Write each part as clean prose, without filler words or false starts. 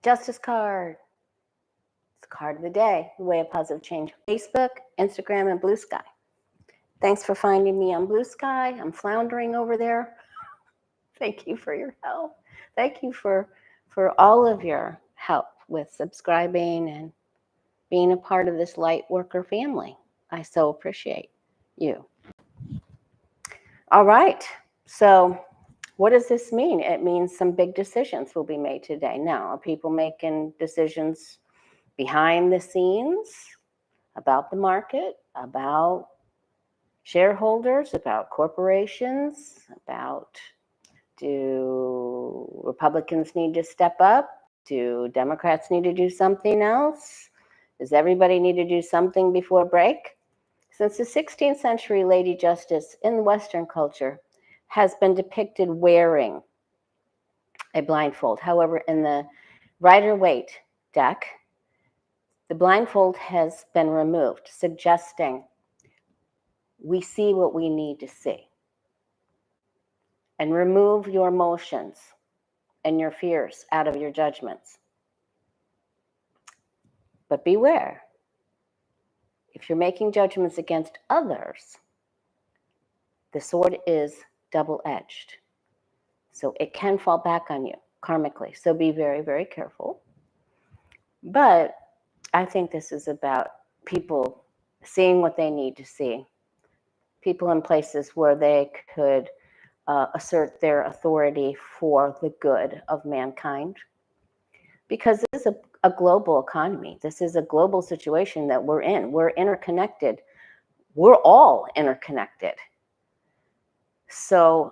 Justice card. It's the card of the day, the way of positive change. Facebook, Instagram, and Blue Sky. Thanks for finding me on Blue Sky. I'm floundering over there. Thank you for your help. Thank you for all of your help with subscribing and being a part of this light worker family. I so appreciate you. All right. So what does this mean? It means some big decisions will be made today. Now, are people making decisions behind the scenes about the market, about shareholders, about corporations, about do Republicans need to step up? Do Democrats need to do something else? Does everybody need to do something before break? Since the 16th century, Lady Justice in Western culture has been depicted wearing a blindfold. However, in the Rider-Waite deck, the blindfold has been removed, suggesting we see what we need to see. And remove your emotions and your fears out of your judgments. But beware, if you're making judgments against others, the sword is double-edged. So it can fall back on you karmically. So be very, very careful. But I think this is about people seeing what they need to see. People in places where they could assert their authority for the good of mankind. Because this is a global economy. This is a global situation that we're in. We're interconnected. We're all interconnected. So,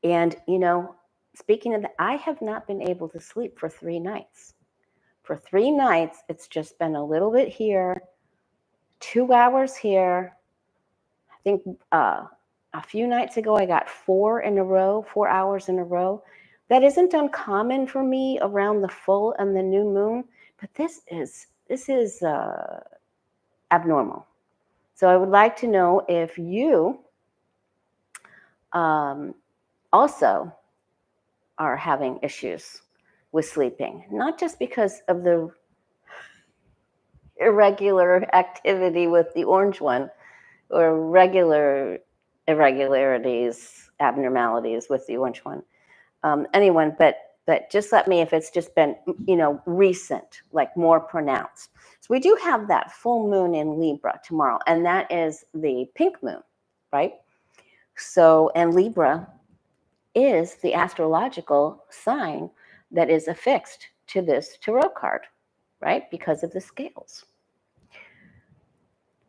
and you know, speaking of that, I have not been able to sleep for 3 nights. For 3 nights, it's just been a little bit here, 2 hours here. I think a few nights ago, I got 4 hours in a row. That isn't uncommon for me around the full and the new moon, but this is abnormal. So I would like to know if you also are having issues with sleeping, not just because of the irregular activity with the orange one or regular irregularities, abnormalities with the orange one. Anyone, but just let me, if it's just been, you know, recent, like more pronounced. So we do have that full moon in Libra tomorrow, and that is the pink moon, right? So, and Libra is the astrological sign that is affixed to this tarot card, right? Because of the scales.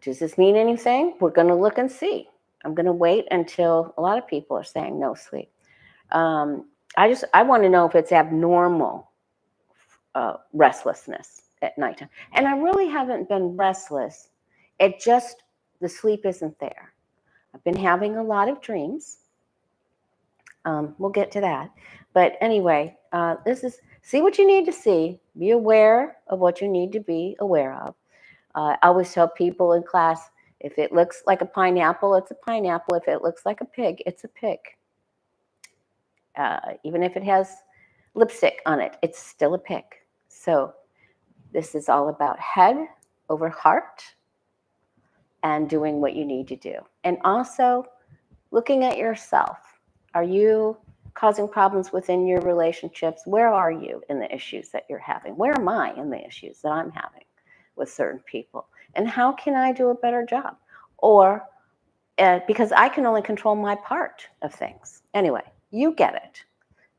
Does this mean anything? We're going to look and see. I'm going to wait until a lot of people are saying no sleep. I want to know if it's abnormal restlessness at nighttime. And I really haven't been restless. It just, the sleep isn't there. I've been having a lot of dreams. We'll get to that. But anyway, this is, see what you need to see. Be aware of what you need to be aware of. I always tell people in class, if it looks like a pineapple, it's a pineapple. If it looks like a pig, it's a pig. Even if it has lipstick on it, it's still a pig. So this is all about head over heart and doing what you need to do. And also looking at yourself. Are you causing problems within your relationships? Where are you in the issues that you're having? Where am I in the issues that I'm having with certain people? And how can I do a better job? Or because I can only control my part of things. Anyway, you get it.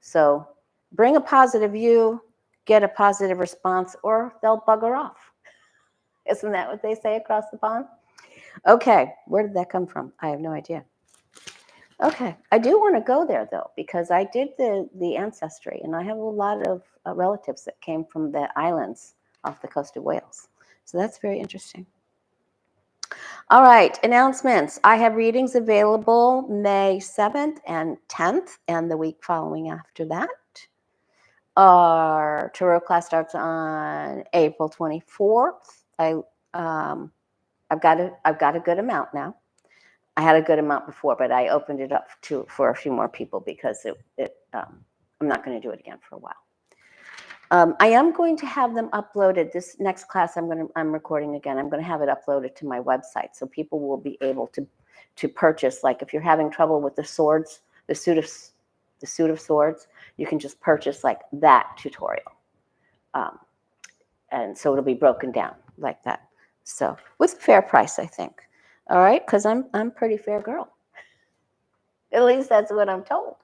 So bring a positive view, get a positive response, or they'll bugger off. Isn't that what they say across the pond? Okay, where did that come from? I have no idea. Okay, I do want to go there though, because I did the ancestry, and I have a lot of relatives that came from the islands off the coast of Wales. So that's very interesting. All right, announcements. I have readings available May 7th and 10th, and the week following after that. Our tarot class starts on April 24th. I've got a good amount now. I had a good amount before, but I opened it up for a few more people because I'm not going to do it again for a while. I am going to have them uploaded. This next class I'm recording again. I'm going to have it uploaded to my website so people will be able to purchase. Like if you're having trouble with the swords, the suit of swords, you can just purchase like that tutorial, and so it'll be broken down like that. So with a fair price, I think. All right, because I'm a pretty fair girl. At least that's what I'm told.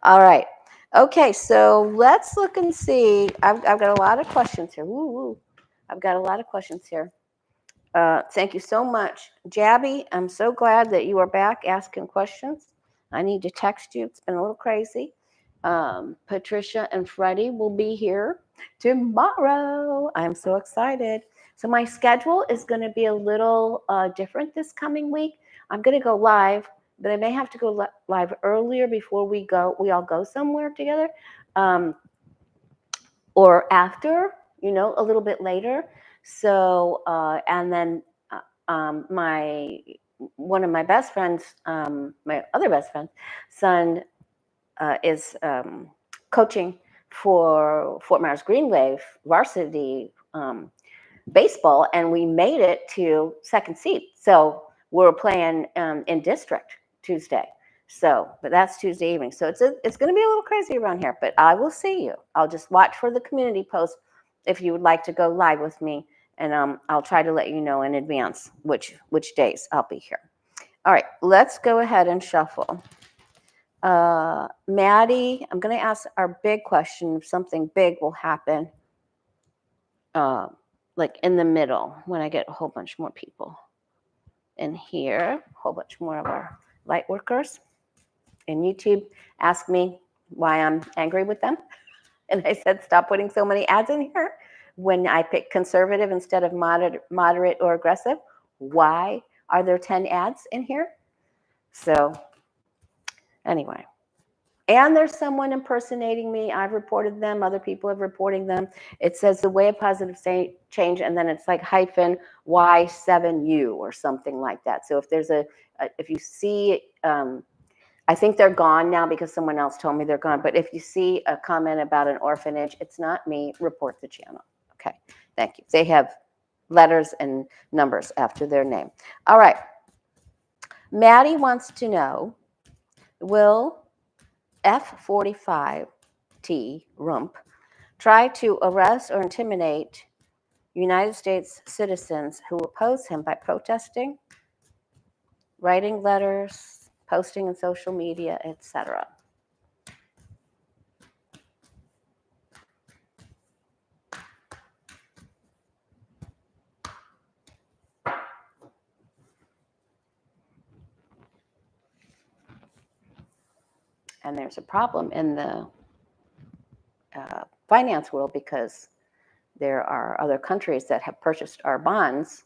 All right. Okay, so let's look and see. I've got a lot of questions here. Woo. I've got a lot of questions here. Thank you so much. Jabby, I'm so glad that you are back asking questions. I need to text you. It's been a little crazy. Patricia and Freddie will be here tomorrow. I'm so excited. So my schedule is going to be a little different this coming week. I'm going to go live, but I may have to go live earlier before we all go somewhere together, or after, a little bit later. So, and then one of my best friends, my other best friend's son is coaching for Fort Myers Green Wave varsity baseball, and we made it to second seed. So we're playing in district Tuesday. So, but that's Tuesday evening. So it's going to be a little crazy around here, but I will see you. I'll just watch for the community post if you would like to go live with me, and I'll try to let you know in advance which days I'll be here. All right, let's go ahead and shuffle. Maddie, I'm going to ask our big question if something big will happen, like in the middle when I get a whole bunch more people in here, a whole bunch more of our light workers. And YouTube asked me why I'm angry with them. And I said, stop putting so many ads in here. When I pick conservative instead of moderate or aggressive, why are there 10 ads in here? So anyway. And there's someone impersonating me. I've reported them. Other people have reported them. It says the way of positive change, and then it's like hyphen Y7U or something like that. So if there's if you see, I think they're gone now because someone else told me they're gone. But if you see a comment about an orphanage, it's not me. Report the channel. Okay, thank you. They have letters and numbers after their name. All right. Maddie wants to know, will F-45T Rump try to arrest or intimidate United States citizens who oppose him by protesting, writing letters, posting in social media, etc.? And there's a problem in the finance world because there are other countries that have purchased our bonds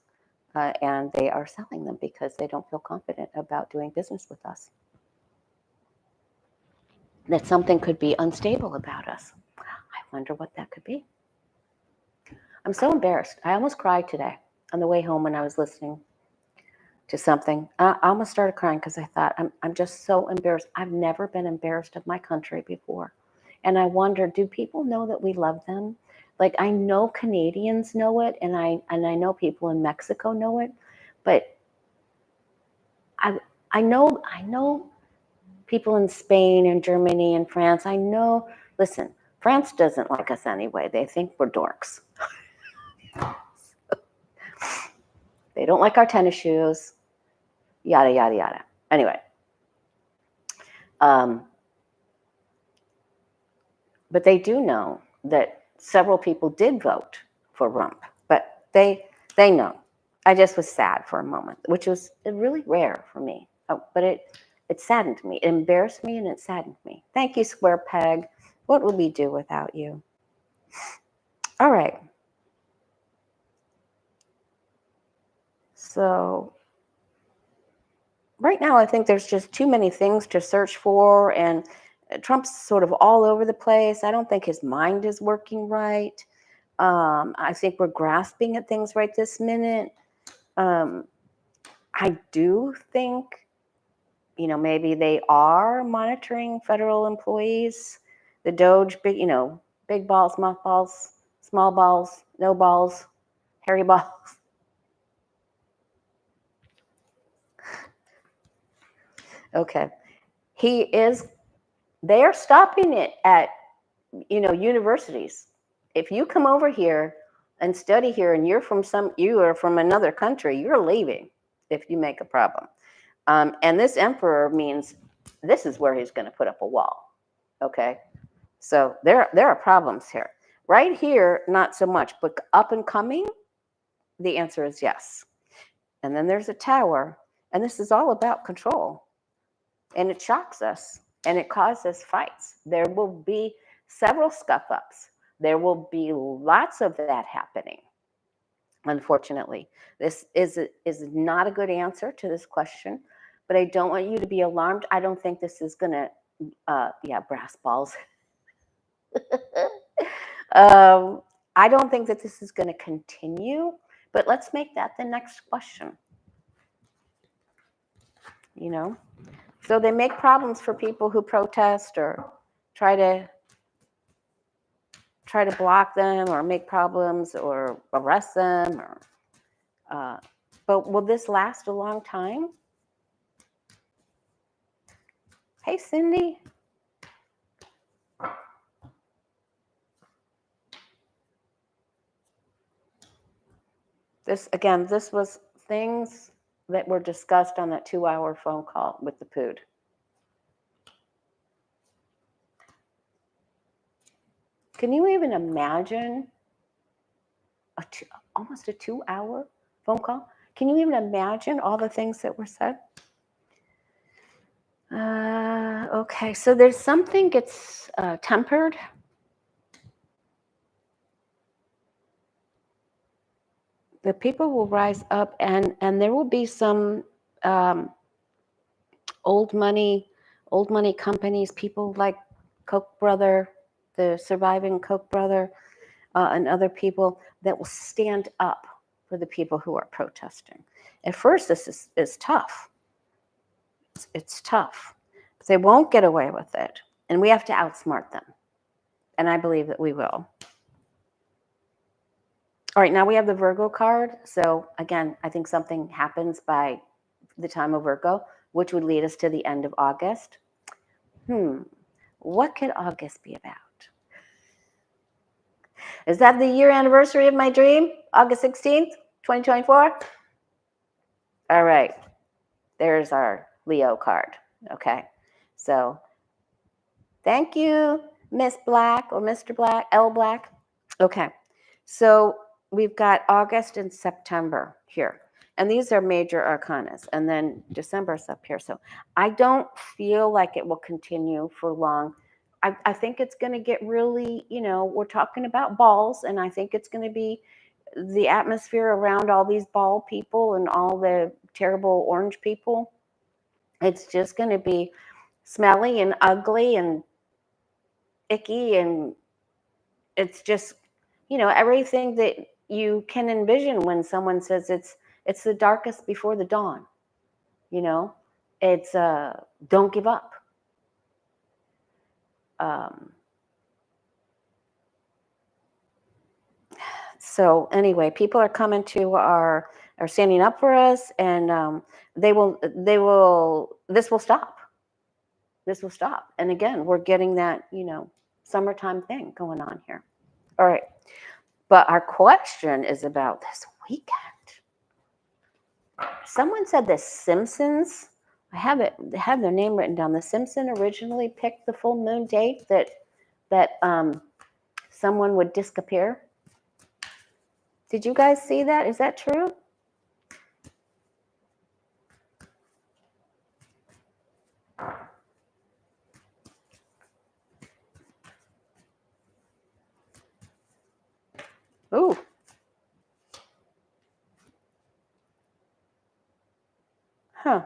and they are selling them because they don't feel confident about doing business with us. That something could be unstable about us. I wonder what that could be. I'm so embarrassed. I almost cried today on the way home when I was listening to something. I almost started crying because I thought, I'm just so embarrassed. I've never been embarrassed of my country before. And I wonder, do people know that we love them? Like, I know Canadians know it, and I know people in Mexico know it, but I know people in Spain and Germany and France. I know, listen, France doesn't like us anyway. They think we're dorks. They don't like our tennis shoes, yada, yada, yada. Anyway. But they do know that several people did vote for Rump, but they know. I just was sad for a moment, which was really rare for me. Oh, but it saddened me. It embarrassed me and it saddened me. Thank you, Square Peg. What would we do without you? All right. So right now, I think there's just too many things to search for, and Trump's sort of all over the place. I don't think his mind is working right. I think we're grasping at things right this minute. I do think, maybe they are monitoring federal employees. The Doge, Big balls, small balls, no balls, hairy balls. Okay. They are stopping it at, universities. If you come over here and study here and you are from another country, you're leaving if you make a problem. And this emperor means this is where he's going to put up a wall. Okay. So there are problems here. Right here, not so much, but up and coming, the answer is yes. And then there's a tower, and this is all about control. And it shocks us, and it causes fights. There will be several scuff-ups. There will be lots of that happening, unfortunately. This is not a good answer to this question, but I don't want you to be alarmed. I don't think this is going to, brass balls. I don't think that this is going to continue, but let's make that the next question. So they make problems for people who protest or try to block them or make problems or arrest them. But will this last a long time? Hey, Cindy. This was things that were discussed on that 2-hour phone call with the Pood. Can you even imagine almost a 2-hour phone call? Can you even imagine all the things that were said? Okay, so there's something gets tempered. The people will rise up, and there will be some old money companies, people like Koch brother, the surviving Koch brother, and other people that will stand up for the people who are protesting. At first, this is tough. It's tough. But they won't get away with it, and we have to outsmart them. And I believe that we will. All right, now we have the Virgo card. So again, I think something happens by the time of Virgo, which would lead us to the end of August. What could August be about? Is that the year anniversary of my dream? August 16th, 2024? All right, there's our Leo card. Okay, so thank you, Miss Black or Mr. Black, L Black. Okay, so we've got August and September here. And these are major arcanas. And then December's up here. So I don't feel like it will continue for long. I think it's going to get really, we're talking about balls. And I think it's going to be the atmosphere around all these ball people and all the terrible orange people. It's just going to be smelly and ugly and icky. And it's just, everything that you can envision when someone says it's the darkest before the dawn. It's don't give up. So anyway, people are coming to are standing up for us, and this will stop. This will stop. And again, we're getting that, summertime thing going on here. All right. But our question is about this weekend. Someone said the Simpsons. I have their name written down. The Simpsons originally picked the full moon date that someone would disappear. Did you guys see that? Is that true? Ooh. Huh.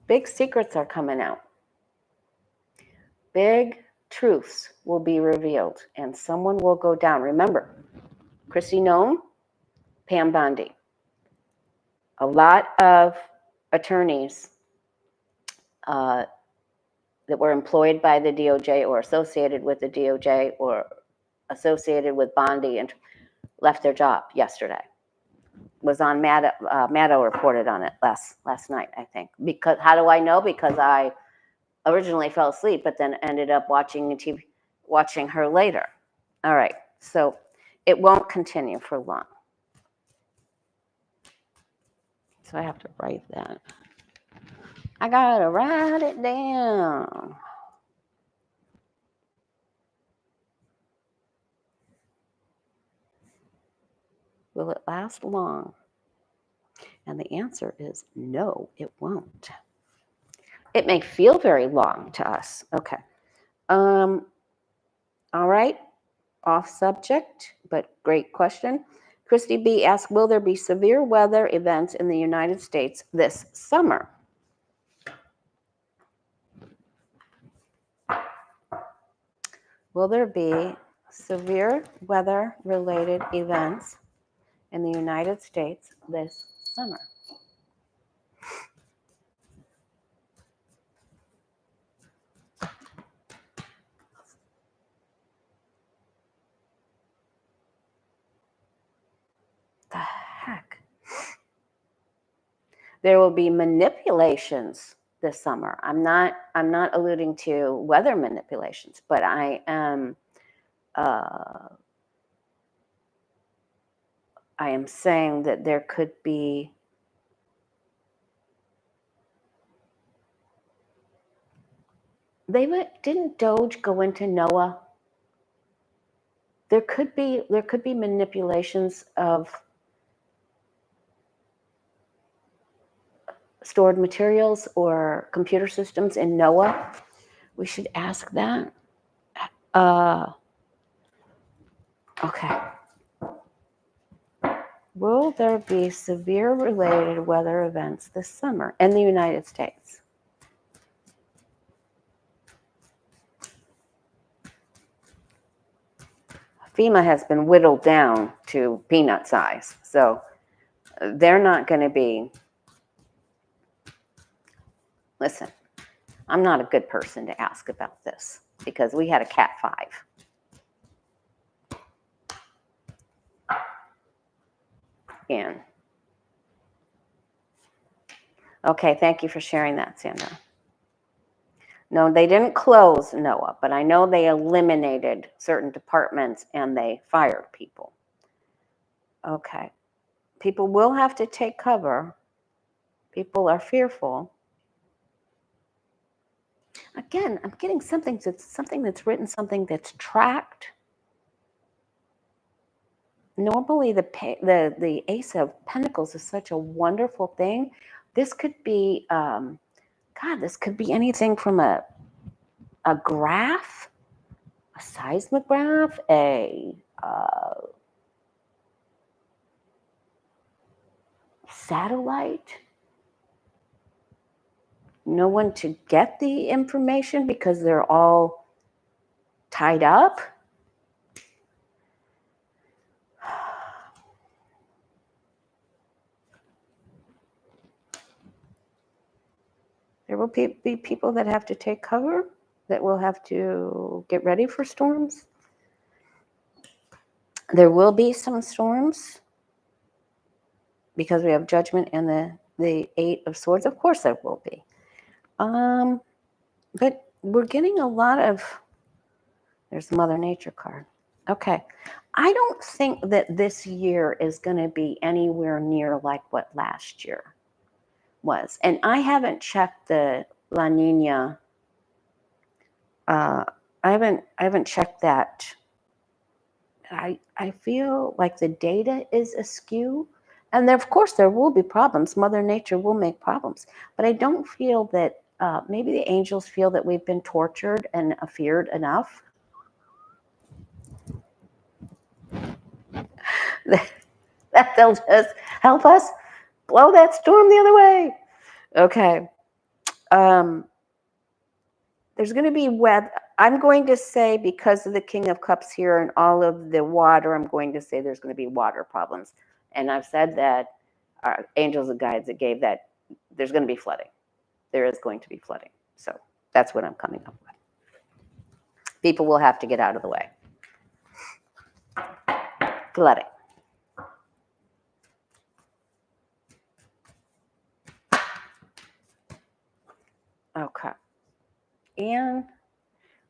Big secrets are coming out. Big truths will be revealed, and someone will go down. Remember, Chrissy Nome, Pam Bondi. A lot of attorneys that were employed by the DOJ or associated with the DOJ or associated with Bondi and left their job yesterday. Was on Maddow reported on it last night, I think. Because how do I know? Because I originally fell asleep, but then ended up watching her later. All right, so it won't continue for long. So I have to write that. I gotta write it down. Will it last long? And the answer is no, it won't. It may feel very long to us. Okay. All right. Off subject, but great question. Christy B asked, will there be severe weather events in the United States this summer? Will there be severe weather-related events in the United States this summer? The heck? There will be manipulations this summer. I'm not alluding to weather manipulations, but I am saying that there could be didn't Doge go into NOAA? There could be manipulations of stored materials or computer systems in NOAA. We should ask that. Okay. Will there be severe related weather events this summer in the United States? FEMA has been whittled down to peanut size, so they're not going to be. Listen, I'm not a good person to ask about this because we had a Cat 5. And okay, thank you for sharing that, Sandra. No, they didn't close NOAA, but I know they eliminated certain departments and they fired people. Okay. People will have to take cover. People are fearful. Again, I'm getting something that's written, something that's tracked. Normally, the Ace of Pentacles is such a wonderful thing. This could be, this could be anything from a graph, a seismograph, a satellite. No one to get the information because they're all tied up. There will be people that have to take cover, that will have to get ready for storms. There will be some storms because we have Judgment and the Eight of Swords. Of course there will be. But we're getting a lot of, there's the Mother Nature card. Okay. I don't think that this year is going to be anywhere near like what last year was. And I haven't checked the La Nina. I haven't checked that. I feel like the data is askew. And there, of course, there will be problems. Mother Nature will make problems. But I don't feel that maybe the angels feel that we've been tortured and feared enough. that they'll just help us blow that storm the other way. Okay. There's going to be weather. I'm going to say because of the King of Cups here and all of the water, I'm going to say there's going to be water problems. And I've said that our angels and guides that gave that there's going to be flooding. There is going to be flooding. So That's what I'm coming up with. People will have to get out of the way. Flooding. Okay. And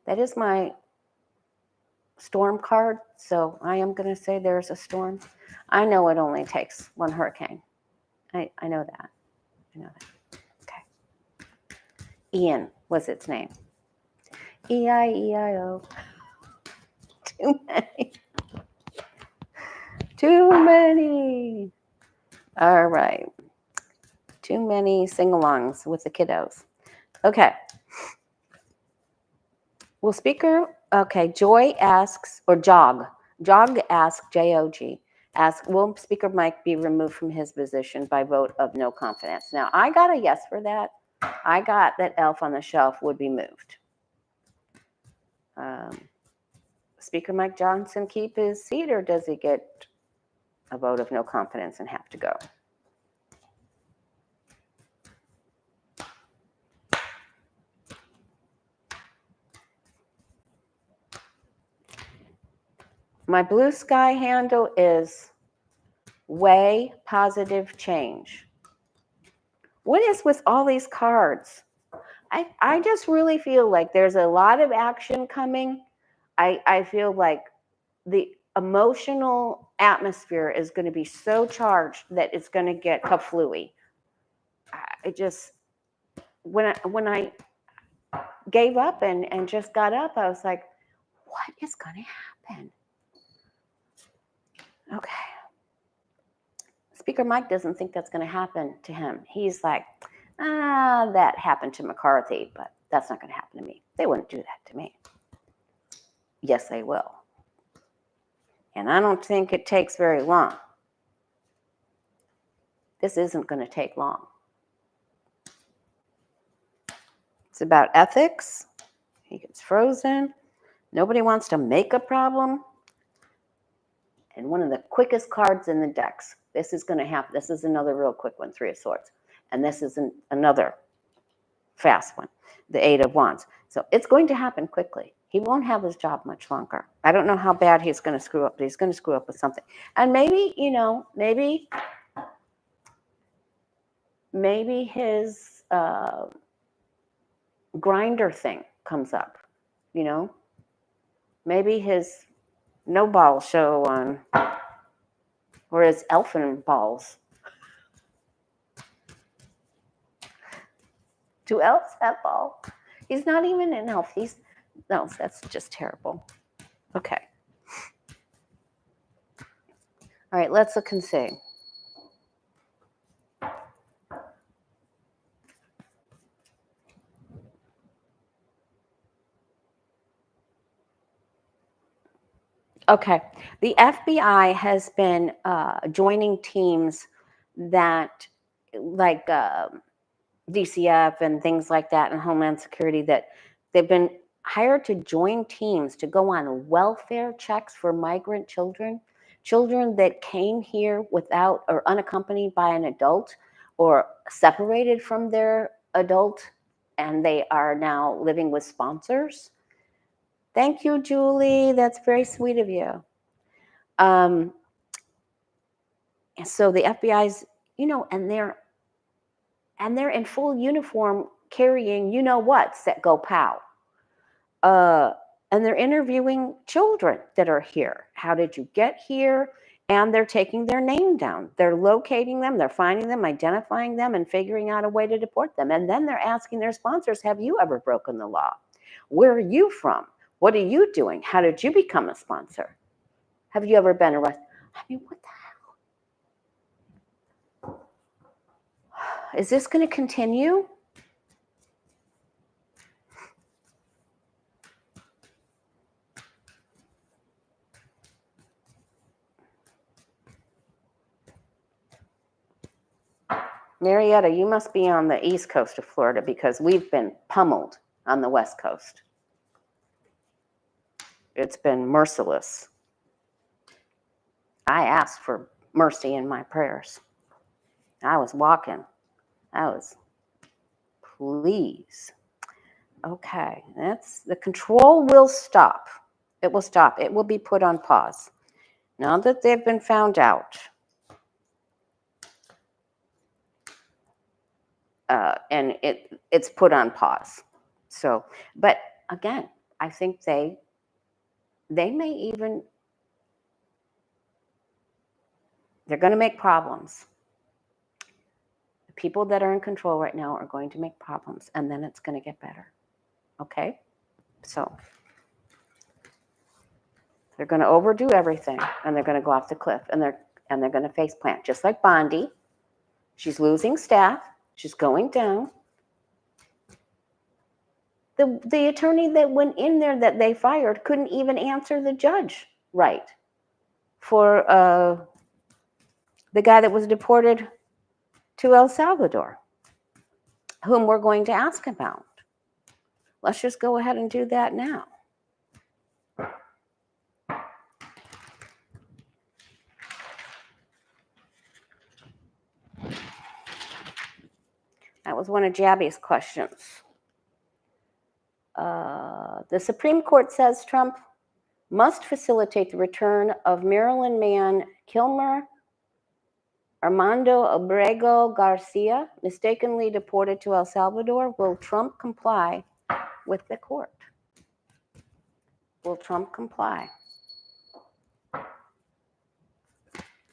that is my storm card. So I am going to say there's a storm. I know it only takes one hurricane. I know that. I know that. Okay. Ian was its name. E-I-E-I-O. Too many. Too many. All right. Too many sing-alongs with the kiddos. Okay. Will speaker, okay, Joy asks, or Jog asks, J-O-G, asks, will Speaker Mike be removed from his position by vote of no confidence? Now, I got a yes for that. I got that Elf on the Shelf would be moved. Speaker Mike Johnson keep his seat, or does he get a vote of no confidence and have to go? My blue sky handle is way positive change. What is with all these cards? I just really feel like there's a lot of action coming. I feel like the emotional atmosphere is going to be so charged that it's going to get kaflooey. I just, when I gave up and just got up, I was like, what is going to happen? Okay. Speaker Mike doesn't think that's going to happen to him. He's like, that happened to McCarthy, but that's not going to happen to me. They wouldn't do that to me. Yes, they will. And I don't think it takes very long. This isn't going to take long. It's about ethics. He gets frozen. Nobody wants to make a problem. And one of the quickest cards in the decks. This is going to happen. This is another real quick one, Three of Swords. And this is another fast one, the Eight of Wands. So it's going to happen quickly. He won't have his job much longer. I don't know how bad he's going to screw up, but he's going to screw up with something. And maybe, maybe his grinder thing comes up, Maybe his no ball show on, or his elfin balls. Do elves have balls? He's not even an elf. No, that's just terrible. Okay. All right, let's look and see. Okay, the FBI has been joining teams that, like DCF and things like that, and Homeland Security, that they've been hired to join teams to go on welfare checks for migrant children that came here without or unaccompanied by an adult or separated from their adult, and they are now living with sponsors. Thank you, Julie. That's very sweet of you. And so the FBI's, and they're in full uniform carrying, whats that go pow. And they're interviewing children that are here. How did you get here? And they're taking their name down. They're locating them, they're finding them, identifying them, and figuring out a way to deport them. And then they're asking their sponsors, have you ever broken the law? Where are you from? What are you doing? How did you become a sponsor? Have you ever been arrested? I mean, what the hell? Is this going to continue? Marietta, you must be on the east coast of Florida, because we've been pummeled on the west coast. It's been merciless. I asked for mercy in my prayers. I was walking. Please. Okay, that's the control will stop. It will stop. It will be put on pause. Now that they've been found out, and it's put on pause. So, but again, I think they may even, they're going to make problems. The people that are in control right now are going to make problems, and then it's going to get better. Okay, so they're going to overdo everything, and they're going to go off the cliff, and they're going to face plant, just like Bondi. She's losing staff. She's going down. The attorney that went in there that they fired couldn't even answer the judge right for the guy that was deported to El Salvador, whom we're going to ask about. Let's just go ahead and do that now. That was one of Jabby's questions. The Supreme Court says Trump must facilitate the return of Maryland man Kilmer Armando Abrego Garcia, mistakenly deported to El Salvador. Will Trump comply with the court? Will Trump comply?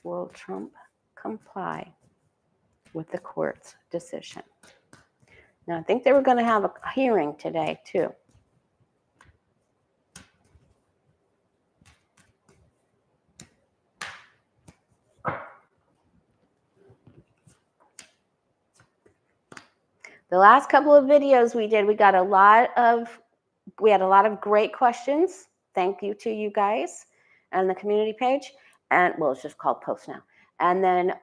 Will Trump comply with the court's decision? Now, I think they were going to have a hearing today, too. The last couple of videos we did, we had a lot of great questions. Thank you to you guys and the community page. And well, it's just called post now. And then,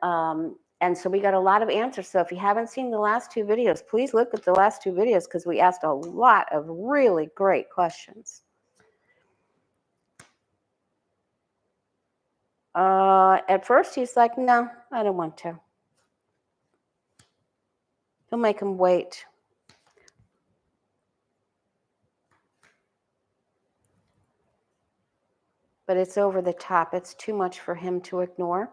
and so we got a lot of answers. So if you haven't seen the last two videos, please look at the last two videos because we asked a lot of really great questions. At first, he's like, no, I don't want to. He'll make him wait. But it's over the top. It's too much for him to ignore.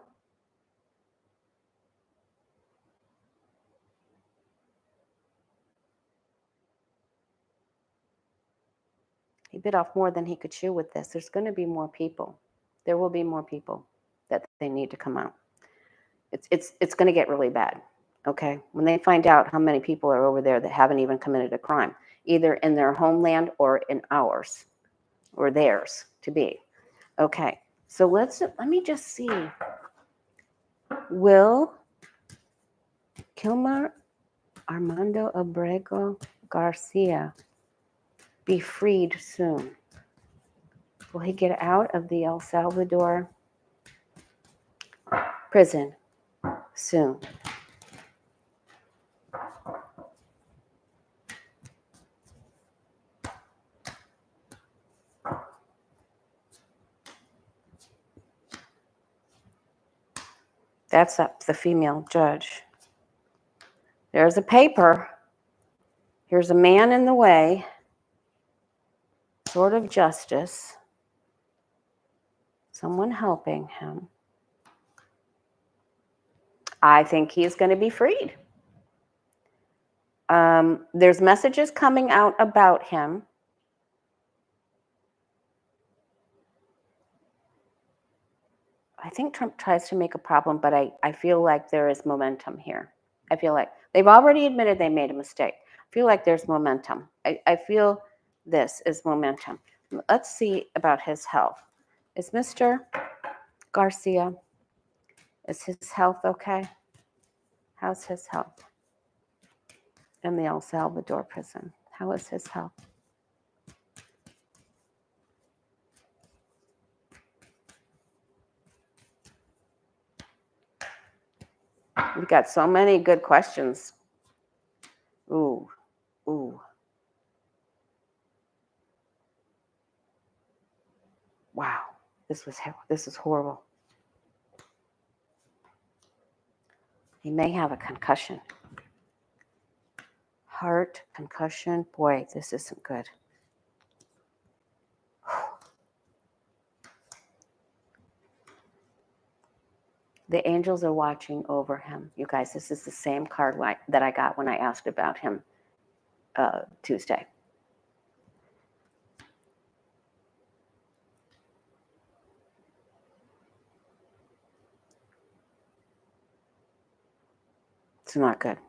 He bit off more than he could chew with this. There's going to be more people. There will be more people that they need to come out. It's going to get really bad, okay? When they find out how many people are over there that haven't even committed a crime, either in their homeland or in ours, or theirs to be. Okay, so let me just see. Will Kilmer Armando Abrego Garcia be freed soon? Will he get out of the El Salvador prison soon? That's up to the female judge. There's a paper. Here's a man in the way. Sort of justice. Someone helping him. I think he's going to be freed. There's messages coming out about him. I think Trump tries to make a problem, but I feel like there is momentum here. I feel like they've already admitted they made a mistake. I feel like there's momentum. I feel this is momentum. Let's see about his health. Is Mr. Garcia, is his health okay? How's his health? In the El Salvador prison. How is his health? We've got so many good questions. Ooh. Wow, this is horrible. He may have a concussion. heart, concussion. Boy, this isn't good. The angels are watching over him. You guys, this is the same card that I got when I asked about him Tuesday. It's not good.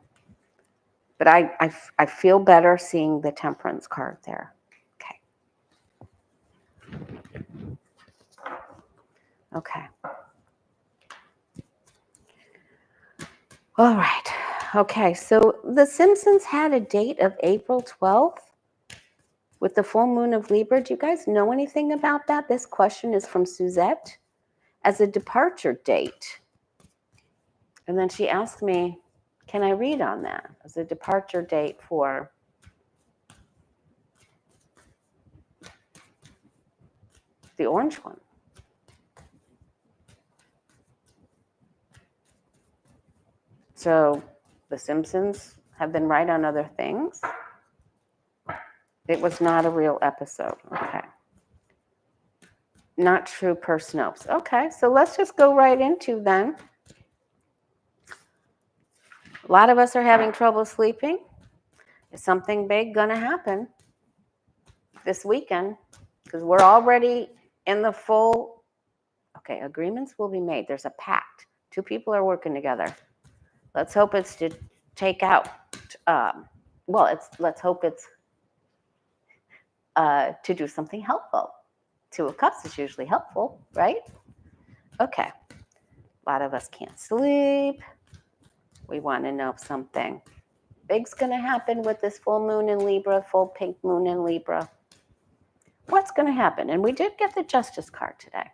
But I feel better seeing the temperance card there. Okay. Okay. All right. Okay, so The Simpsons had a date of April 12th with the full moon of Libra. Do you guys know anything about that? This question is from Suzette as a departure date. And then she asked me, can I read on that as a departure date for the orange one? So The Simpsons have been right on other things. It was not a real episode. Okay. Not true per Snopes. Okay, so let's just go right into then. A lot of us are having trouble sleeping. Is something big going to happen this weekend? Because we're already in the full, okay, agreements will be made. There's a pact. Two people are working together. Let's hope it's to take out, let's hope it's to do something helpful. Two of Cups is usually helpful, right? Okay. A lot of us can't sleep. We want to know if something big's going to happen with this full moon in Libra, full pink moon in Libra. What's going to happen? And we did get the Justice card today.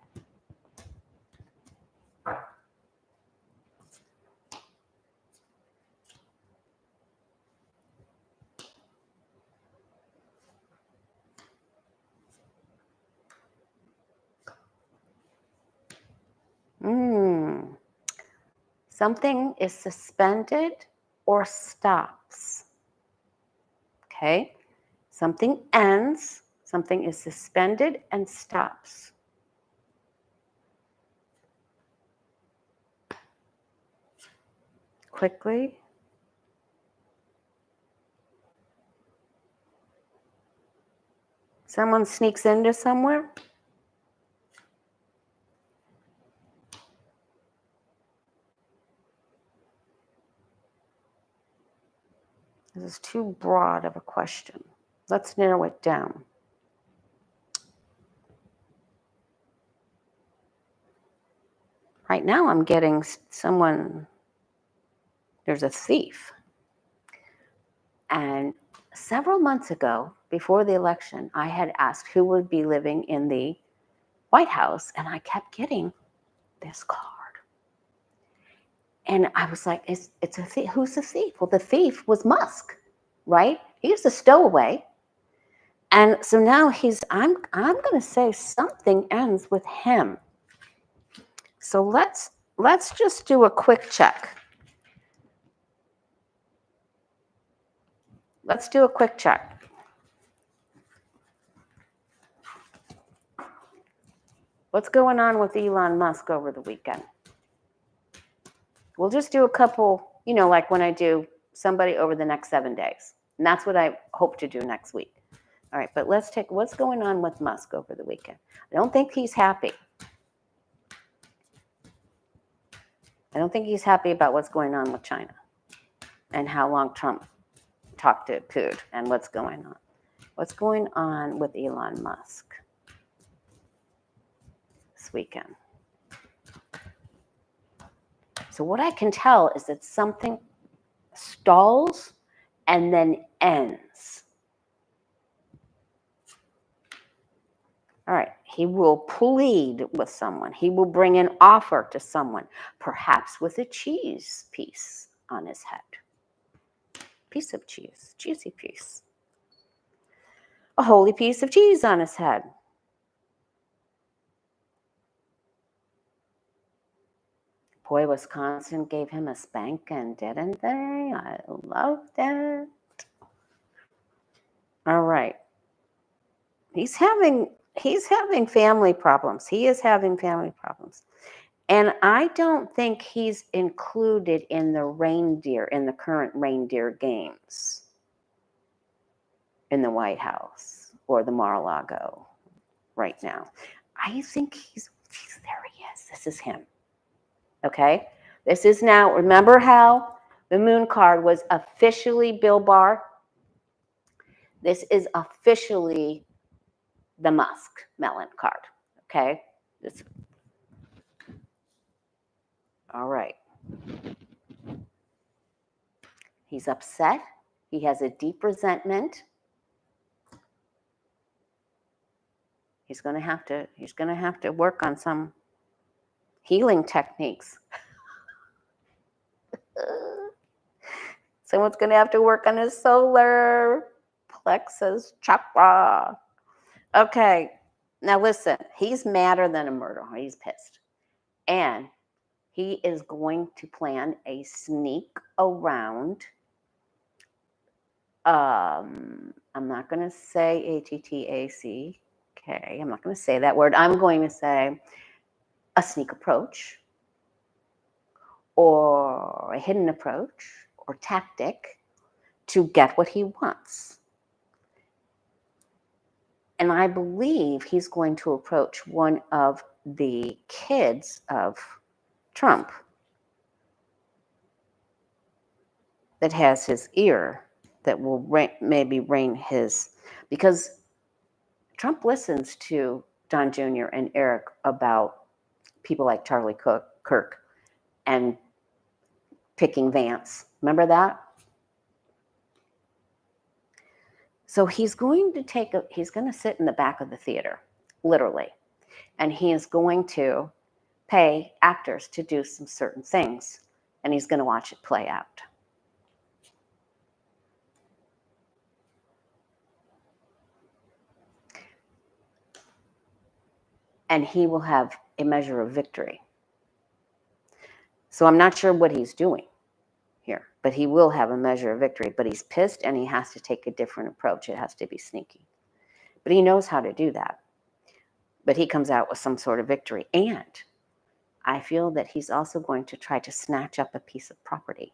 Something is suspended or stops. Okay? Something ends, something is suspended and stops. Quickly. Someone sneaks into somewhere. This is too broad of a question. Let's narrow it down. Right now I'm getting someone, there's a thief. And several months ago, before the election, I had asked who would be living in the White House, and I kept getting this card. And I was like, it's a thief. Who's the thief? Well, the thief was Musk, right? He's a stowaway. And so now I'm going to say something ends with him. So let's just do a quick check. Let's do a quick check. What's going on with Elon Musk over the weekend? We'll just do a couple, like when I do somebody over the next 7 days. And that's what I hope to do next week. All right, but let's take what's going on with Musk over the weekend. I don't think he's happy. I don't think he's happy about what's going on with China and how long Trump talked to Putin and what's going on. What's going on with Elon Musk this weekend? So what I can tell is that something stalls and then ends. All right, he will plead with someone. He will bring an offer to someone, perhaps with a cheese piece on his head. Piece of cheese, juicy piece. A holy piece of cheese on his head. Boy, Wisconsin gave him a spanking, didn't they? I loved it. All right. He's having family problems. He is having family problems. And I don't think he's included in the current reindeer games in the White House or the Mar-a-Lago right now. I think there he is. This is him. Okay? This is now, remember how the moon card was officially Bill Barr? This is officially the Musk melon card. Okay? All right. He's upset. He has a deep resentment. He's going to have to work on some healing techniques. Someone's going to have to work on his solar plexus chakra. Okay. Now listen, he's madder than a murderer. He's pissed. And he is going to plan a sneak around. I'm not going to say ATTACK. I'm not going to say that word. I'm going to say a sneak approach or a hidden approach or tactic to get what he wants. And I believe he's going to approach one of the kids of Trump that has his ear, that will maybe rein his, because Trump listens to Don Jr. and Eric about people like Charlie Kirk and picking Vance. Remember that? So he's going to sit in the back of the theater, literally, and he is going to pay actors to do some certain things, and he's going to watch it play out. And he will have a measure of victory. So I'm not sure what he's doing here, but he will have a measure of victory. But he's pissed, and he has to take a different approach. It has to be sneaky. But he knows how to do that. But he comes out with some sort of victory. And I feel that he's also going to try to snatch up a piece of property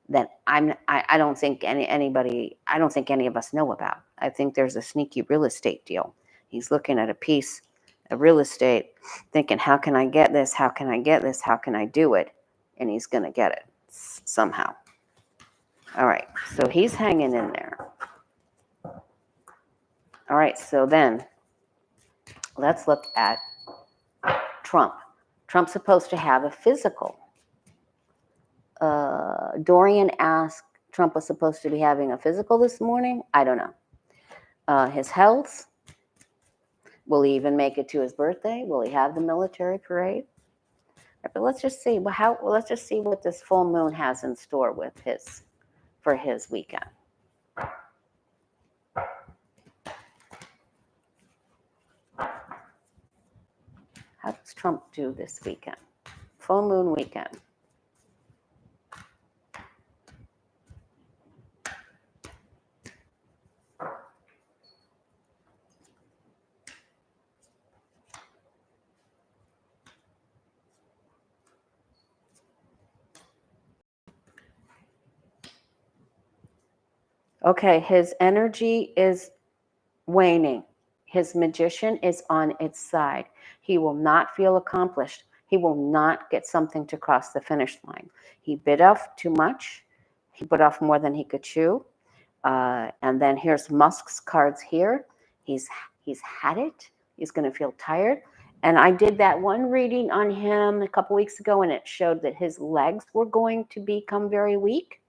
that I don't think any of us know about. I think there's a sneaky real estate deal. He's looking at a piece of real estate, thinking, how can I get this? How can I get this? How can I do it? And he's going to get it somehow. All right, so he's hanging in there. All right, so then let's look at Trump. Trump's supposed to have a physical. Dorian asked, Trump was supposed to be having a physical this morning. I don't know. His health. Will he even make it to his birthday? Will he have the military parade? But let's just see. Let's just see what this full moon has in store for his weekend. How does Trump do this weekend? Full moon weekend. Okay, his energy is waning. His magician is on its side. He will not feel accomplished. He will not get something to cross the finish line. He bit off too much. He bit off more than he could chew. And then here's Musk's cards here. He's had it. He's going to feel tired. And I did that one reading on him a couple weeks ago, and it showed that his legs were going to become very weak.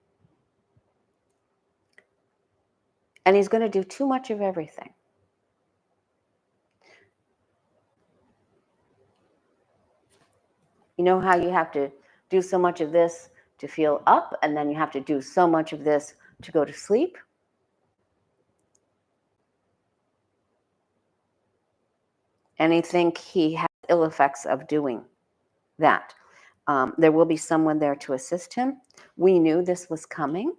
And he's going to do too much of everything. You know how you have to do so much of this to feel up, and then you have to do so much of this to go to sleep? And I think he has ill effects of doing that. There will be someone there to assist him. We knew this was coming.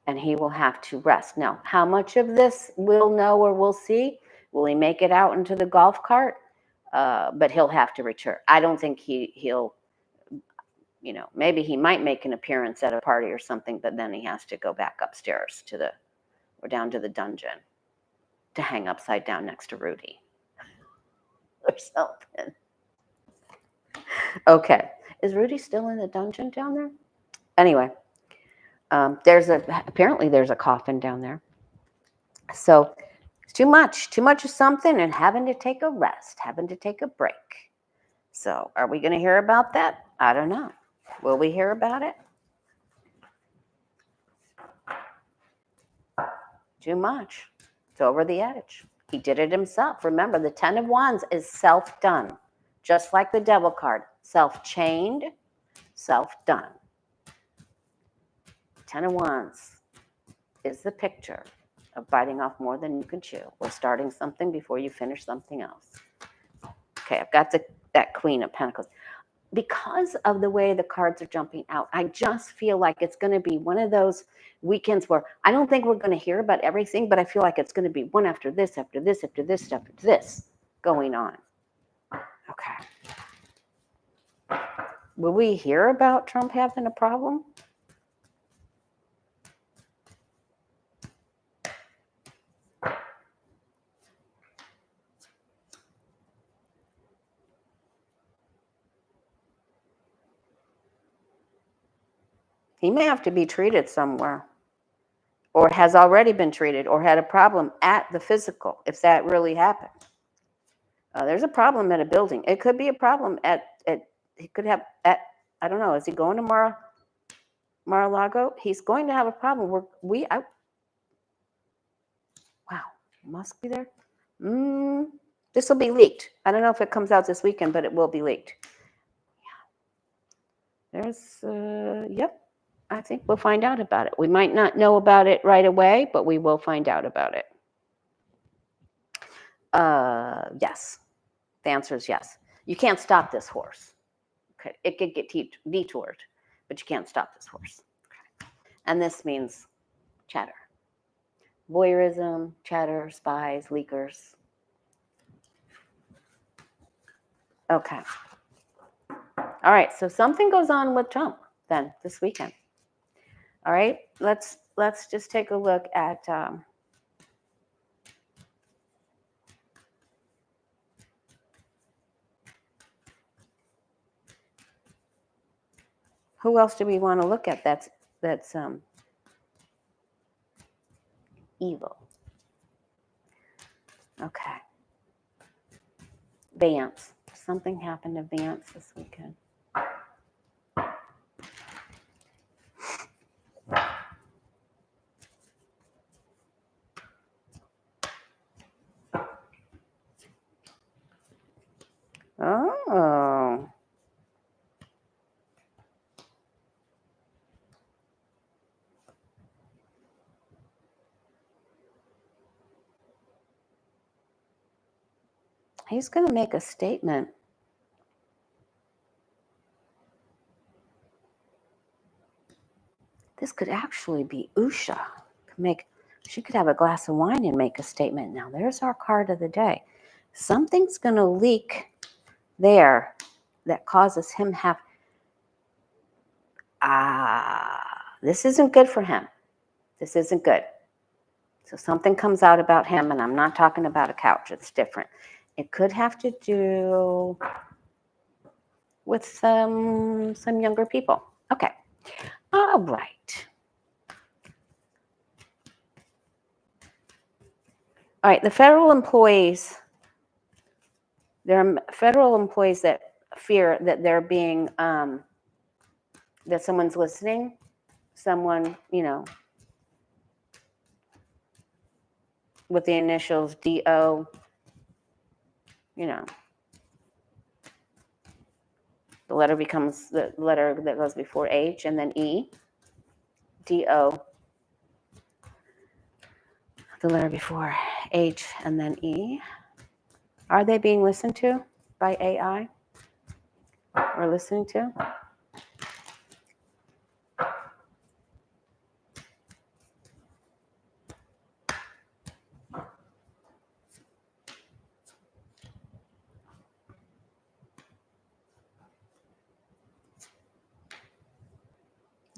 and he will have to rest. Now, how much of this we'll know or we'll see? Will he make it out into the golf cart? But he'll have to return. I don't think he'll, maybe he might make an appearance at a party or something, but then he has to go back upstairs or down to the dungeon to hang upside down next to Rudy or something. Okay. Is Rudy still in the dungeon down there? Anyway, apparently there's a coffin down there. So it's too much of something and having to take a rest, having to take a break. So are we going to hear about that? I don't know. Will we hear about it? Too much. It's over the edge. He did it himself. Remember, the 10 of Wands is self-done. Just like the Devil card. Self-chained, self-done. 10 of Wands is the picture of biting off more than you can chew, or starting something before you finish something else. Okay, I've got that Queen of Pentacles. Because of the way the cards are jumping out, I just feel like it's going to be one of those weekends where I don't think we're going to hear about everything, but I feel like it's going to be one after this, after this, after this, after this going on. Okay. Will we hear about Trump having a problem? He may have to be treated somewhere, or has already been treated, or had a problem at the physical, if that really happened. There's a problem at a building. It could be a problem he could have at, I don't know, is he going to Mar-a-Lago? He's going to have a problem. Wow, Musk be there? This will be leaked. I don't know if it comes out this weekend, but it will be leaked. Yeah. Yep. I think we'll find out about it. We might not know about it right away, but we will find out about it. Yes. The answer is yes. You can't stop this horse. Okay. It could get detoured, but you can't stop this horse. Okay. And this means chatter. Voyeurism, chatter, spies, leakers. Okay. All right. So something goes on with Trump then this weekend. All right. Let's just take a look at who else do we want to look at that's evil. Okay. Vance. Something happened to Vance this weekend. Oh. He's going to make a statement. This could actually be Usha. She could have a glass of wine and make a statement. Now, there's our card of the day. Something's going to leak there that causes him this isn't good for him. This isn't good. So something comes out about him, and I'm not talking about a couch. It's different. It could have to do with some younger people. Okay. All right. All right. The federal employees, there are federal employees that fear that they're being, that someone's listening, someone, with the initials DO, the letter becomes the letter that goes before H and then E. DO. The letter before H and then E. Are they being listened to by AI? Or listening to?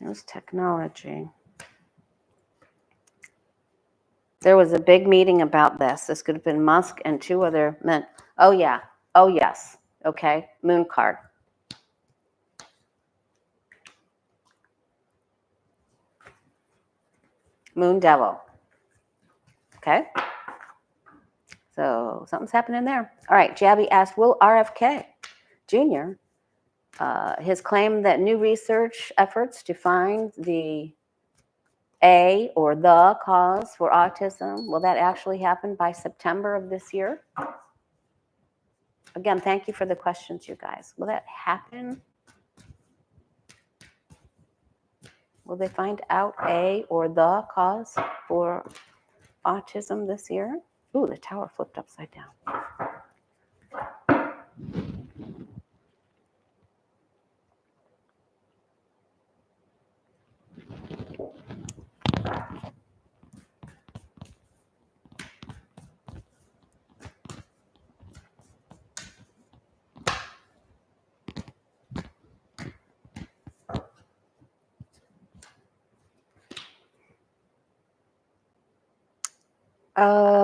There's technology. There was a big meeting about this. This could have been Musk and 2 other men. Oh, yeah. Oh, yes. Okay. Moon card. Moon devil. Okay. So something's happening there. All right. Jabby asked, will RFK Jr. His claim that new research efforts to find the A or the cause for autism, will that actually happen by September of this year? Again, thank you for the questions, you guys. Will that happen? Will they find out A or the cause for autism this year? Ooh, the tower flipped upside down.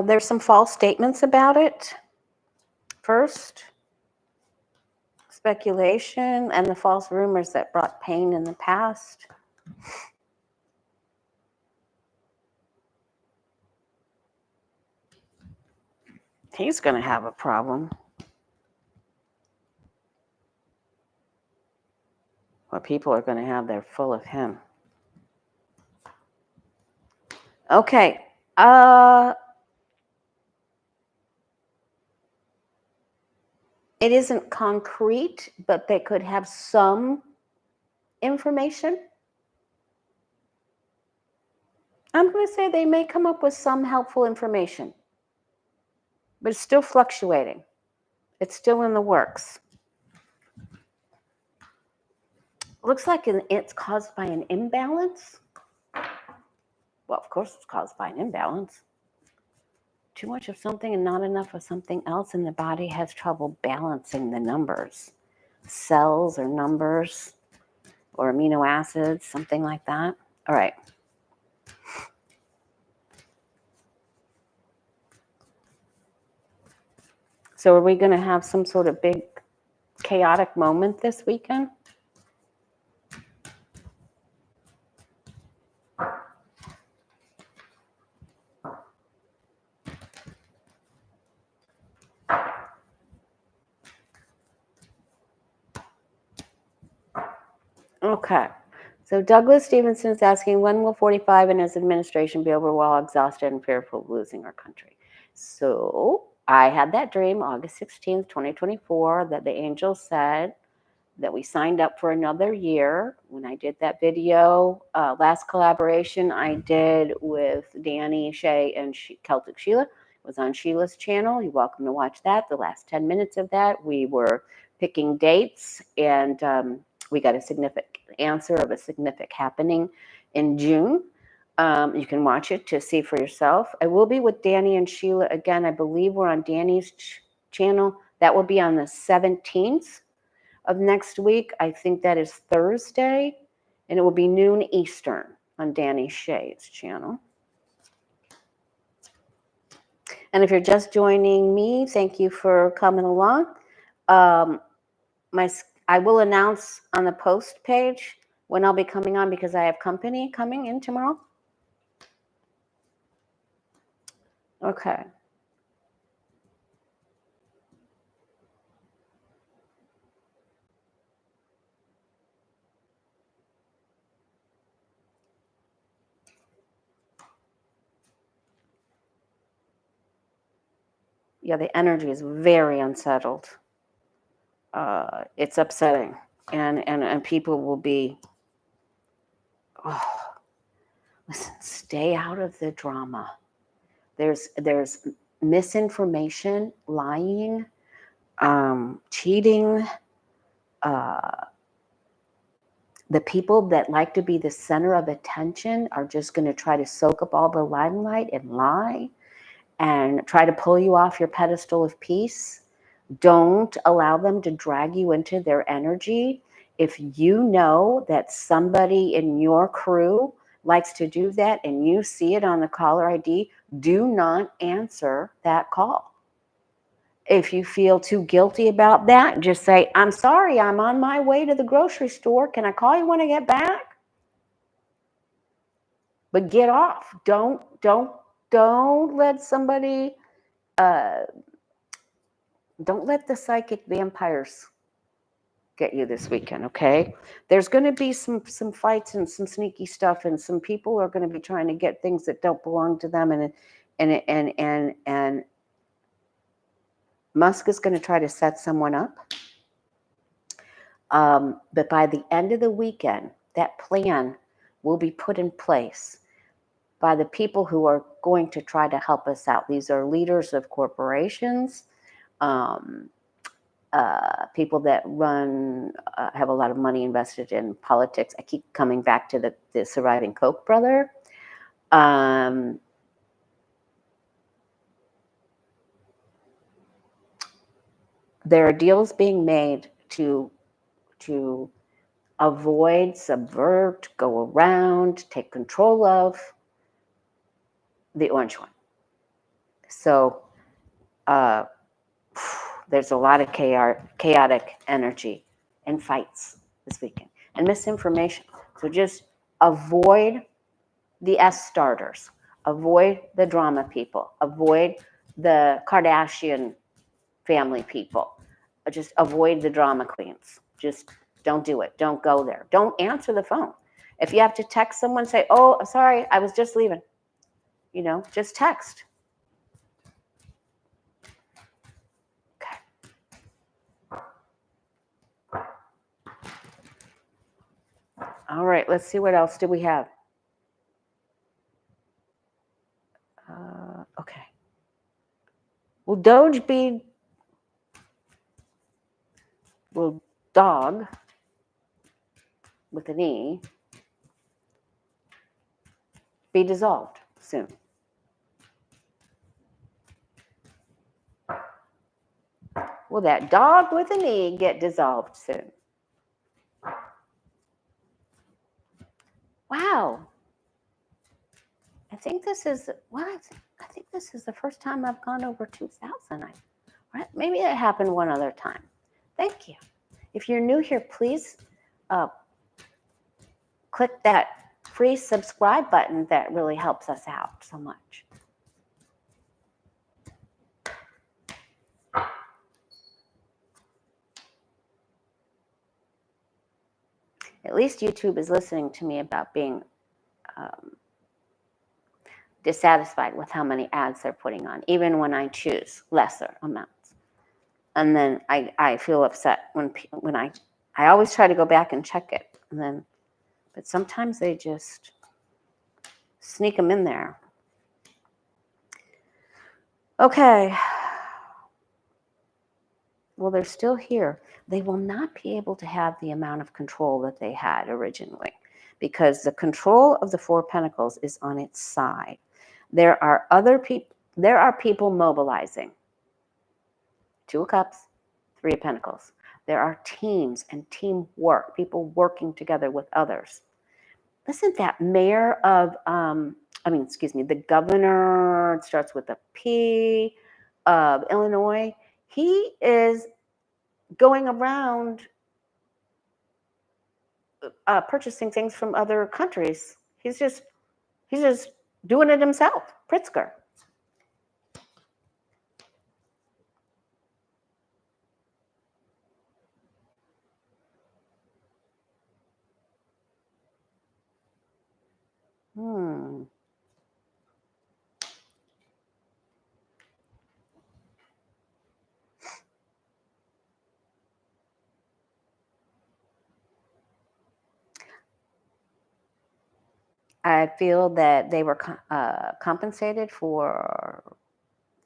There's some false statements about it. First, speculation and the false rumors that brought pain in the past. He's going to have a problem. What people are going to have, they're full of him. Okay. It isn't concrete, but they could have some information. I'm going to say they may come up with some helpful information, but it's still fluctuating. It's still in the works. Looks like it's caused by an imbalance. Well, of course it's caused by an imbalance. Too much of something and not enough of something else, and the body has trouble balancing the numbers. Cells or numbers or amino acids, something like that. All right. So are we going to have some sort of big chaotic moment this weekend? Okay. So Douglas Stevenson is asking, when will 45 and his administration be over while exhausted and fearful of losing our country? So I had that dream August 16th, 2024, that the angel said that we signed up for another year. When I did that video, last collaboration I did with Danny, Shay, and Celtic Sheila was on Sheila's channel. You're welcome to watch that. The last 10 minutes of that, we were picking dates, and we got a significant answer of a significant happening in June. You can watch it to see for yourself. I will be with Danny and Sheila again. I believe we're on Danny's channel. That will be on the 17th of next week. I think that is Thursday, and it will be noon Eastern on Danny Shay's channel. And if you're just joining me, thank you for coming along. I will announce on the post page when I'll be coming on, because I have company coming in tomorrow. Okay. Yeah, the energy is very unsettled. It's upsetting, and people will be, listen, stay out of the drama. There's misinformation, lying, cheating. The people that like to be the center of attention are just going to try to soak up all the limelight and lie and try to pull you off your pedestal of peace. Don't allow them to drag you into their energy If you know that somebody in your crew likes to do that and you see it on the caller ID, do not answer that call. If you feel too guilty about that, just say, I'm sorry, I'm on my way to the grocery store. Can I call you when I get back? But get off. Don't let somebody, don't let the psychic vampires get you this weekend, okay? There's going to be some fights and some sneaky stuff, and some people are going to be trying to get things that don't belong to them, and Musk is going to try to set someone up. But by the end of the weekend, that plan will be put in place by the people who are going to try to help us out. These are leaders of corporations, people that run, have a lot of money invested in politics. I keep coming back to the surviving Koch brother. There are deals being made to avoid, subvert, go around, take control of the orange one. So there's a lot of chaotic energy and fights this weekend and misinformation. So just avoid the S starters, avoid the drama people, avoid the Kardashian family people, just avoid the drama queens. Just don't do it. Don't go there. Don't answer the phone. If you have to text someone, say, oh, sorry, I was just leaving. Just text. Okay. All right, let's see what else do we have. Okay. Will dog with an E be dissolved soon? Will that dog with an E get dissolved soon? Wow. I think this is the first time I've gone over 2,000. Right? Maybe it happened one other time. Thank you. If you're new here, please click that free subscribe button. That really helps us out so much. At least YouTube is listening to me about being dissatisfied with how many ads they're putting on, even when I choose lesser amounts. And then I feel upset when I always try to go back and check it, but sometimes they just sneak them in there. Okay. Well, they're still here. They will not be able to have the amount of control that they had originally, because the control of the Four of Pentacles is on its side. There are people mobilizing. Two of Cups, Three of Pentacles. There are teams and teamwork, people working together with others. Listen, that mayor of, the governor, it starts with a P, of Illinois, he is going around purchasing things from other countries. He's just doing it himself. Pritzker. I feel that they were compensated for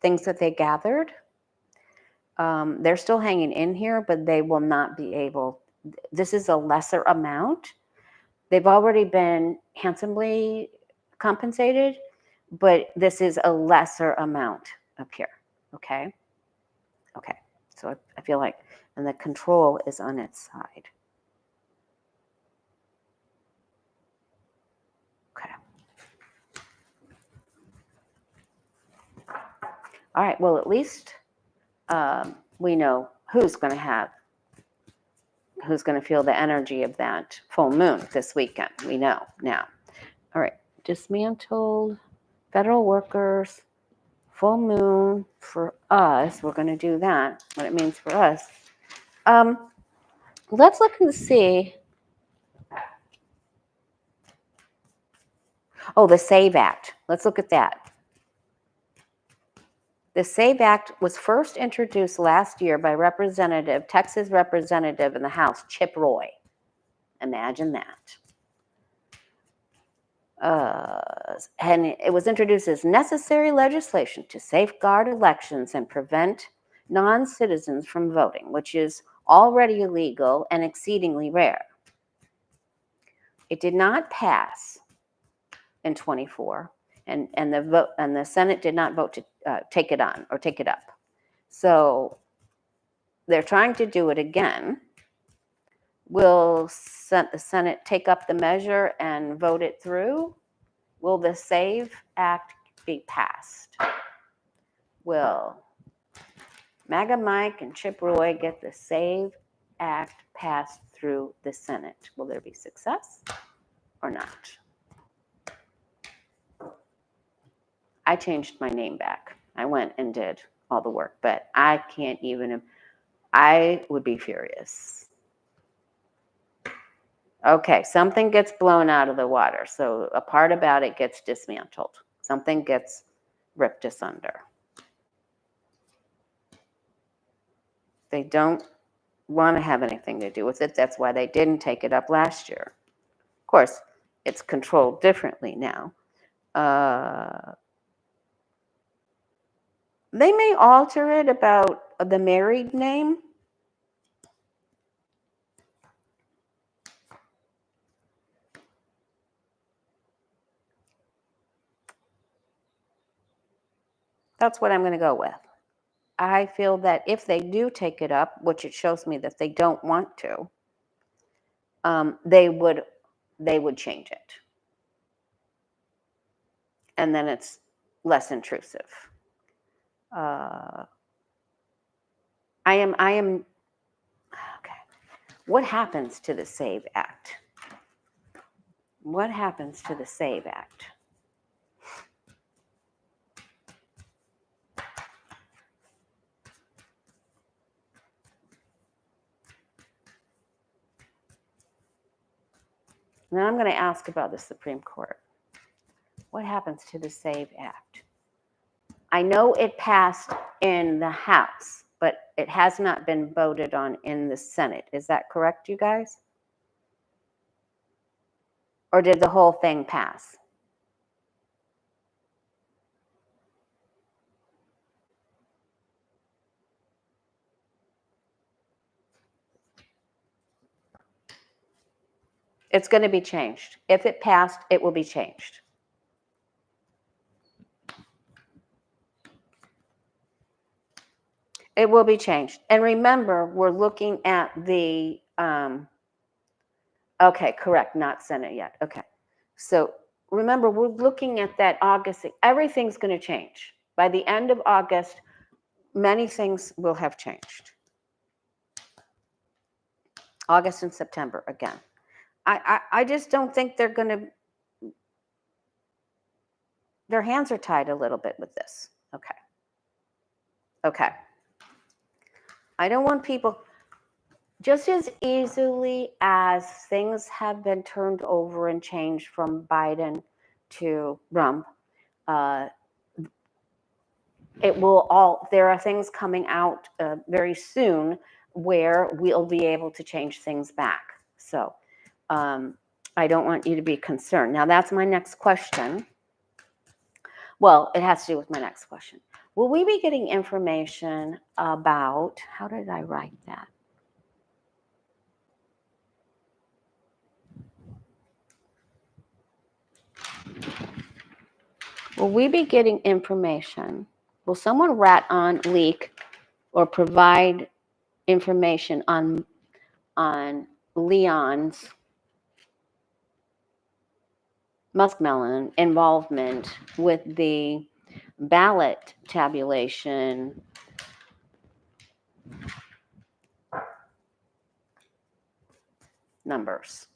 things that they gathered. They're still hanging in here, but they will not be able. This is a lesser amount. They've already been handsomely compensated, but this is a lesser amount up here. Okay. So I feel like, and the control is on its side. All right, well, at least we know who's going to feel the energy of that full moon this weekend. We know now. All right, dismantled federal workers, full moon for us. We're going to do that, what it means for us. Let's look and see. Oh, the SAVE Act. Let's look at that. The SAVE Act was first introduced last year by Texas Representative in the House, Chip Roy. Imagine that. And it was introduced as necessary legislation to safeguard elections and prevent non-citizens from voting, which is already illegal and exceedingly rare. It did not pass in 24, and the Senate did not vote to take it on or take it up. So they're trying to do it again. Will the Senate take up the measure and vote it through? Will the SAVE Act be passed? Will MAGA Mike and Chip Roy get the SAVE Act passed through the Senate? Will there be success or not? I changed my name back. I went and did all the work, but I can't even, I would be furious. Okay, something gets blown out of the water. So a part about it gets dismantled. Something gets ripped asunder. They don't want to have anything to do with it. That's why they didn't take it up last year. Of course, it's controlled differently now. They may alter it about the married name. That's what I'm going to go with. I feel that if they do take it up, which it shows me that they don't want to, they would change it, and then it's less intrusive. I am okay. What happens to the SAVE Act? What happens to the SAVE Act? Now I'm going to ask about the Supreme Court. What happens to the SAVE Act? I know it passed in the House, but it has not been voted on in the Senate. Is that correct, you guys? Or did the whole thing pass? It's going to be changed. If it passed, it will be changed. It will be changed. And remember, we're looking at the, okay, correct, not Senate yet. Okay. So remember, we're looking at that August. Everything's going to change. By the end of August, many things will have changed. August and September again. I just don't think they're going to, their hands are tied a little bit with this. Okay. Okay. I don't want people, just as easily as things have been turned over and changed from Biden to Trump, it will all, there are things coming out very soon where we'll be able to change things back. So I don't want you to be concerned. Now that's my next question. Well, it has to do with my next question. Will we be getting information about, how did I write that? Will we be getting information? Will someone rat on, leak, or provide information on Leon's Muskmelon involvement with the Ballot tabulation. Numbers.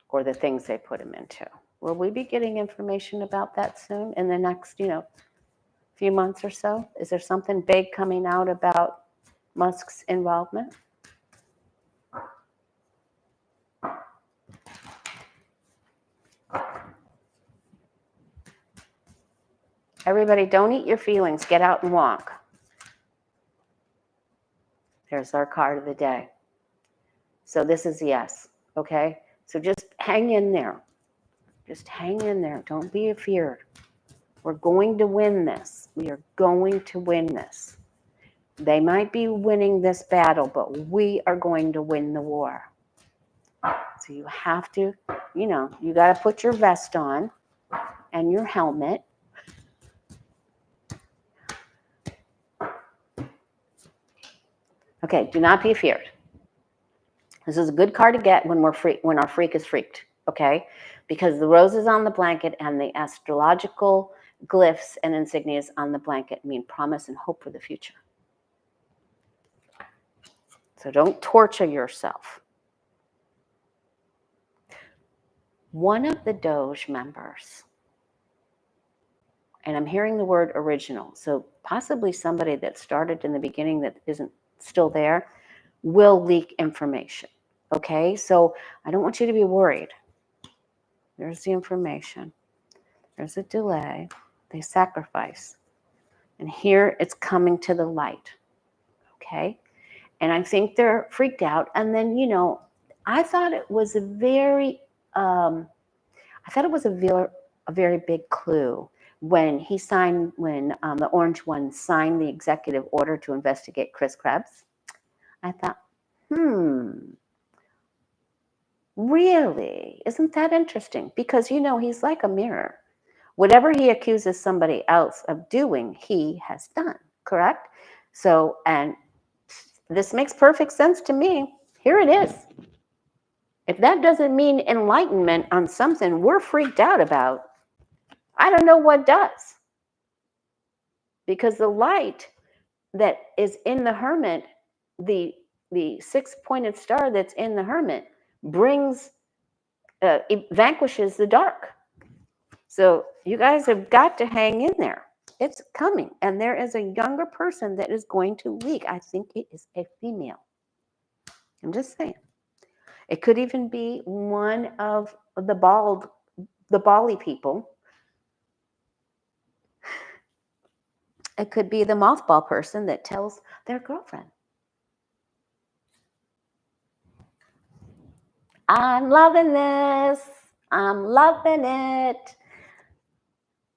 Or the things they put them into. Will we be getting information about that soon in the next, few months or so? Is there something big coming out about Musk's involvement? Everybody, don't eat your feelings. Get out and walk. There's our card of the day. So this is yes, okay? So just hang in there. Just hang in there. Don't be afeared. We're going to win this. We are going to win this. They might be winning this battle, but we are going to win the war. So you have to, you got to put your vest on and your helmet. Okay, do not be feared. This is a good card to get when when our freak is freaked, okay? Because the roses on the blanket and the astrological glyphs and insignias on the blanket mean promise and hope for the future. So don't torture yourself. One of the Doge members, and I'm hearing the word original, so possibly somebody that started in the beginning that isn't still there, will leak information, okay? So I don't want you to be worried. There's the information. There's a delay. They sacrifice. And here it's coming to the light, okay? And I think they're freaked out. And then, I thought it was a very big clue when the orange one signed the executive order to investigate Chris Krebs. I thought, really? Isn't that interesting? Because, he's like a mirror. Whatever he accuses somebody else of doing, he has done, correct? So, and this makes perfect sense to me. Here it is. If that doesn't mean enlightenment on something we're freaked out about, I don't know what does. Because the light that is in the hermit, the six-pointed star that's in the hermit, it vanquishes the dark. So you guys have got to hang in there. It's coming. And there is a younger person that is going to leak. I think it is a female. I'm just saying. It could even be one of the bally people. It could be the mothball person that tells their girlfriend. I'm loving this. I'm loving it.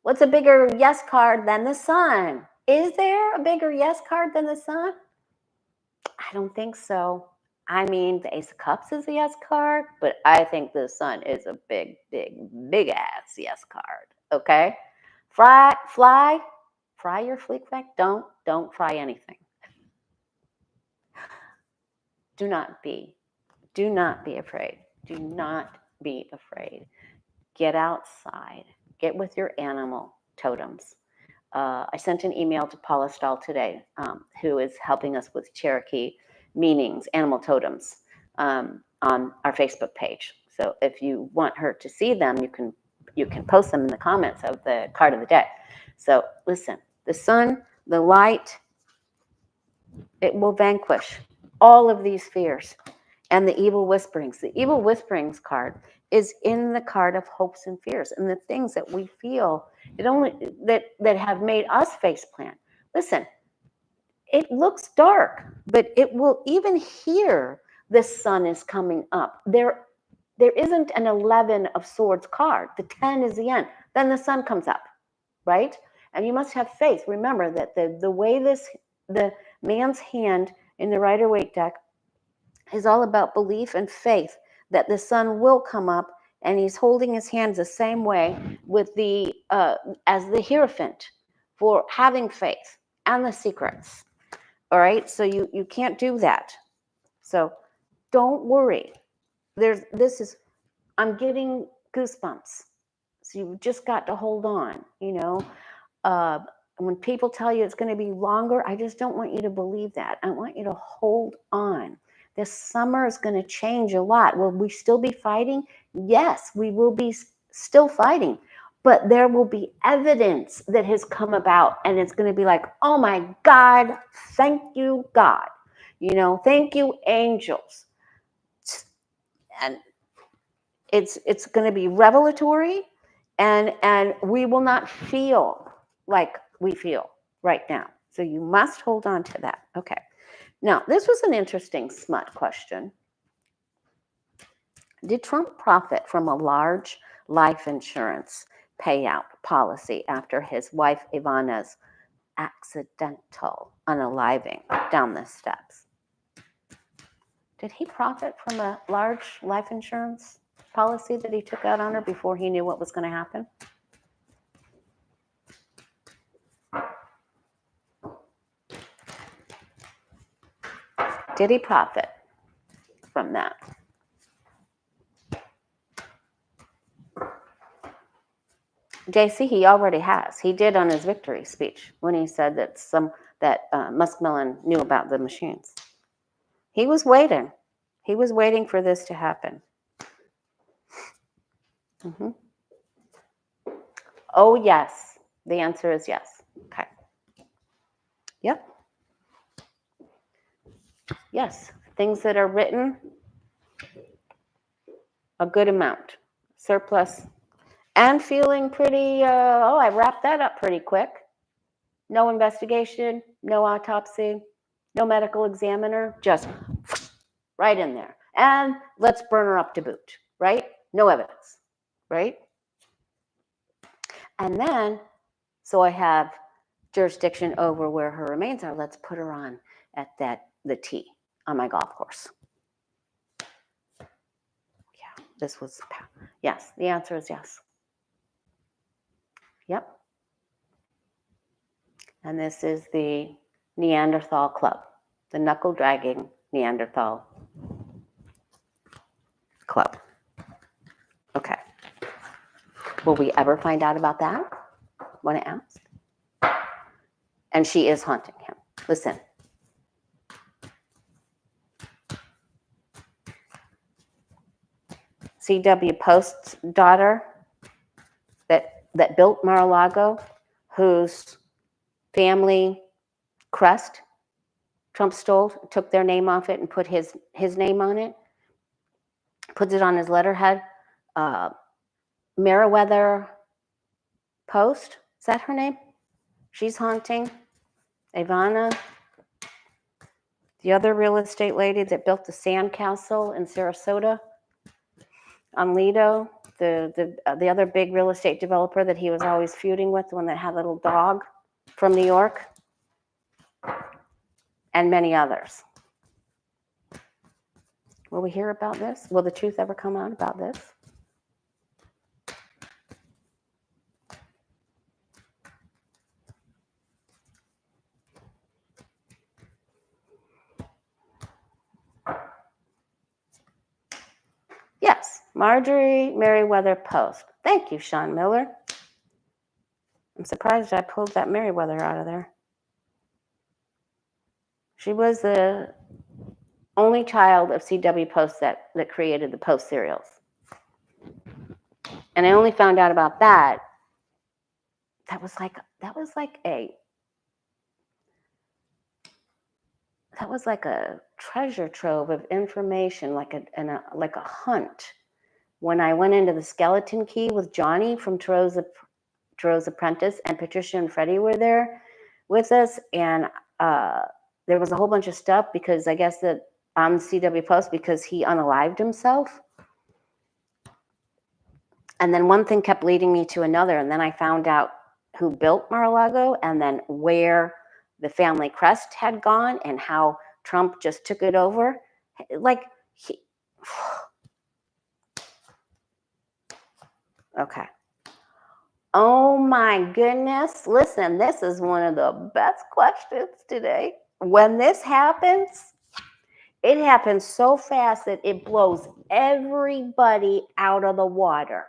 What's a bigger yes card than the sun? Is there a bigger yes card than the sun? I don't think so. I mean, the Ace of Cups is a yes card, but I think the sun is a big, big, big ass yes card. Okay? Fry your fleek fleck. Don't fry anything. Do not be afraid. Do not be afraid. Get outside. Get with your animal totems. I sent an email to Paula Stahl today, who is helping us with Cherokee meanings, animal totems, on our Facebook page. So if you want her to see them, you can post them in the comments of the card of the day. So listen, the sun, the light, it will vanquish all of these fears and the evil whisperings. The evil whisperings card is in the card of hopes and fears and the things that we feel that have made us faceplant. Listen, it looks dark, but it will even hear the sun is coming up. There isn't an 11 of swords card. The 10 is the end. Then the sun comes up, right? And you must have faith. Remember that the way the man's hand in the Rider-Waite deck is all about belief and faith that the sun will come up, and he's holding his hands the same way with as the Hierophant for having faith and the secrets. All right, so you can't do that. So don't worry. I'm getting goosebumps. So you've just got to hold on, you know. When people tell you it's going to be longer, I just don't want you to believe that. I want you to hold on. This summer is going to change a lot. Will we still be fighting? Yes, we will be still fighting. But there will be evidence that has come about, and it's going to be like, oh my God, thank you, God. You know, thank you, angels. And it's going to be revelatory, and we will not feel like we feel right now. So you must hold on to that. Okay. Now, this was an interesting smut question. Did Trump profit from a large life insurance payout policy after his wife Ivana's accidental unaliving down the steps? Did he profit from a large life insurance policy that he took out on her before he knew what was going to happen? Did he profit from that? JC, he already has. He did on his victory speech when he said that Musk knew about the machines. He was waiting. He was waiting for this to happen. Mm-hmm. Oh, yes. The answer is yes. Okay. Yep. Yes. Things that are written, a good amount. Surplus. And feeling pretty, I wrapped that up pretty quick. No investigation, no autopsy, no medical examiner, just right in there. And let's burn her up to boot, right? No evidence, right? And then, so I have jurisdiction over where her remains are. Let's put her on at the tee on my golf course. Yeah, this was, yes, the answer is yes. Yep. And this is the Neanderthal Club, the knuckle dragging Neanderthal Club. Okay. Will we ever find out about that? Want to ask? And she is haunting him. Listen. C.W. Post's daughter that built Mar-a-Lago, whose family crest Trump stole, took their name off it and put his name on it, puts it on his letterhead. Meriwether Post, is that her name? She's haunting. Ivana, the other real estate lady that built the sandcastle in Sarasota, on Lido, the other big real estate developer that he was always feuding with, the one that had a little dog from New York, and many others. Will we hear about this? Will the truth ever come out about this? Yes, Marjorie Meriwether Post. Thank you, Sean Miller. I'm surprised I pulled that Meriwether out of there. She was the only child of C.W. Post that created the Post cereals. And I only found out about that. That was like a treasure trove of information, like a hunt. When I went into the Skeleton Key with Johnny from Thoreau's Apprentice, and Patricia and Freddie were there with us, and there was a whole bunch of stuff because I guess that I'm C.W. Post because he unalived himself. And then one thing kept leading me to another, and then I found out who built Mar-a-Lago, and then where the family crest had gone, and how Trump just took it over. Okay. Oh my goodness. Listen, this is one of the best questions today. When this happens, it happens so fast that it blows everybody out of the water.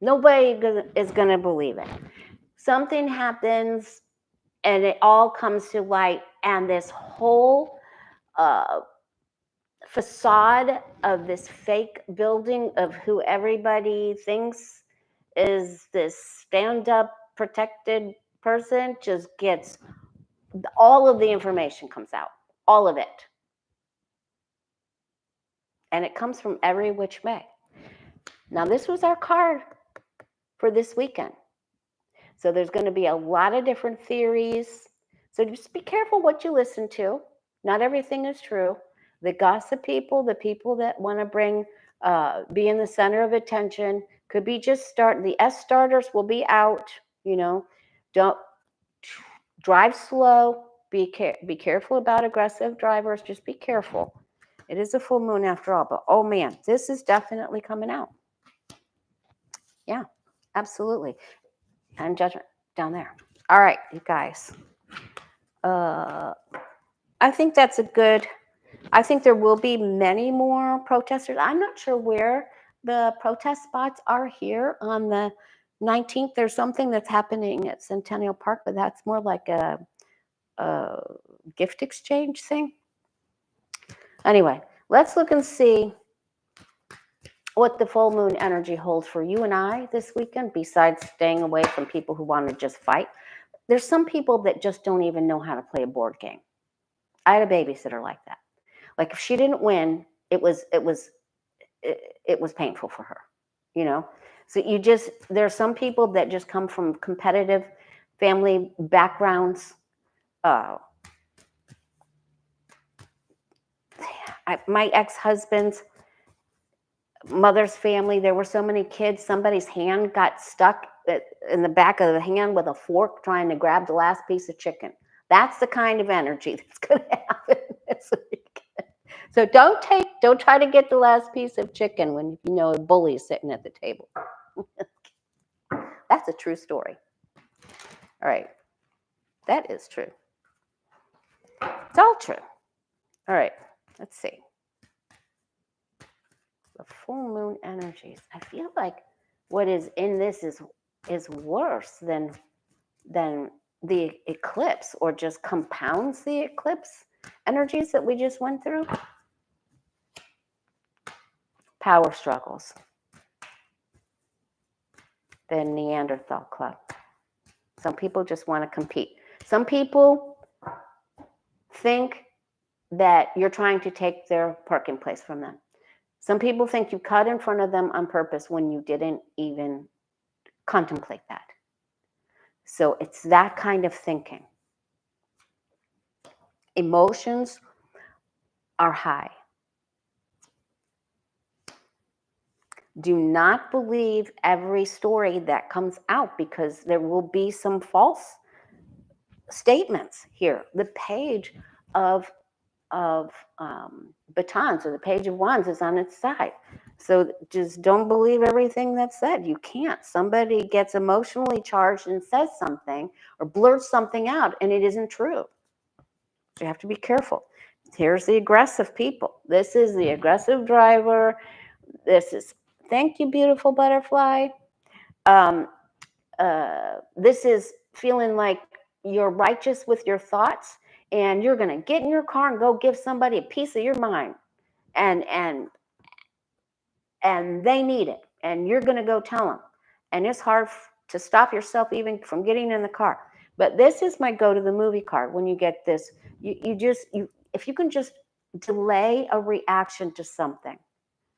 Nobody is going to believe it. Something happens and it all comes to light, and this whole facade of this fake building of who everybody thinks is this stand-up protected person just gets, all of the information comes out, all of it, and it comes from every which way. Now this was our card for this weekend, so there's going to be a lot of different theories, so just be careful what you listen to. Not everything is true. The gossip people, the people that want to be in the center of attention, could be just starting. The S starters will be out. Don't drive slow. Be careful about aggressive drivers. Just be careful. It is a full moon after all, but oh man, this is definitely coming out. Yeah, absolutely. And judgment down there. All right, you guys. I think that's a good. I think there will be many more protesters. I'm not sure where the protest spots are here on the 19th. There's something that's happening at Centennial Park, but that's more like a gift exchange thing. Anyway, let's look and see what the full moon energy holds for you and I this weekend, besides staying away from people who want to just fight. There's some people that just don't even know how to play a board game. I had a babysitter like that. Like if she didn't win, it was painful for her, So there are some people that just come from competitive family backgrounds. My ex-husband's mother's family, there were so many kids, somebody's hand got stuck in the back of the hand with a fork trying to grab the last piece of chicken. That's the kind of energy that's going to happen this weekend. So don't try to get the last piece of chicken when you know a bully is sitting at the table. That's a true story. All right. That is true. It's all true. All right. Let's see. The full moon energies. I feel like what is in this is worse than the eclipse, or just compounds the eclipse energies that we just went through. Power struggles. The Neanderthal Club. Some people just want to compete. Some people think that you're trying to take their parking place from them. Some people think you cut in front of them on purpose when you didn't even contemplate that. So it's that kind of thinking. Emotions are high. Do not believe every story that comes out, because there will be some false statements here. The page of batons, or the page of wands, is on its side. So just don't believe everything that's said. You can't. Somebody gets emotionally charged and says something or blurts something out and it isn't true. So you have to be careful. Here's the aggressive people. This is the aggressive driver. This is, thank you, beautiful butterfly. This is feeling like you're righteous with your thoughts, and you're going to get in your car and go give somebody a piece of your mind, and they need it, and you're going to go tell them, and it's hard to stop yourself even from getting in the car. But this is my go to the movie card. When you get this, if you can just delay a reaction to something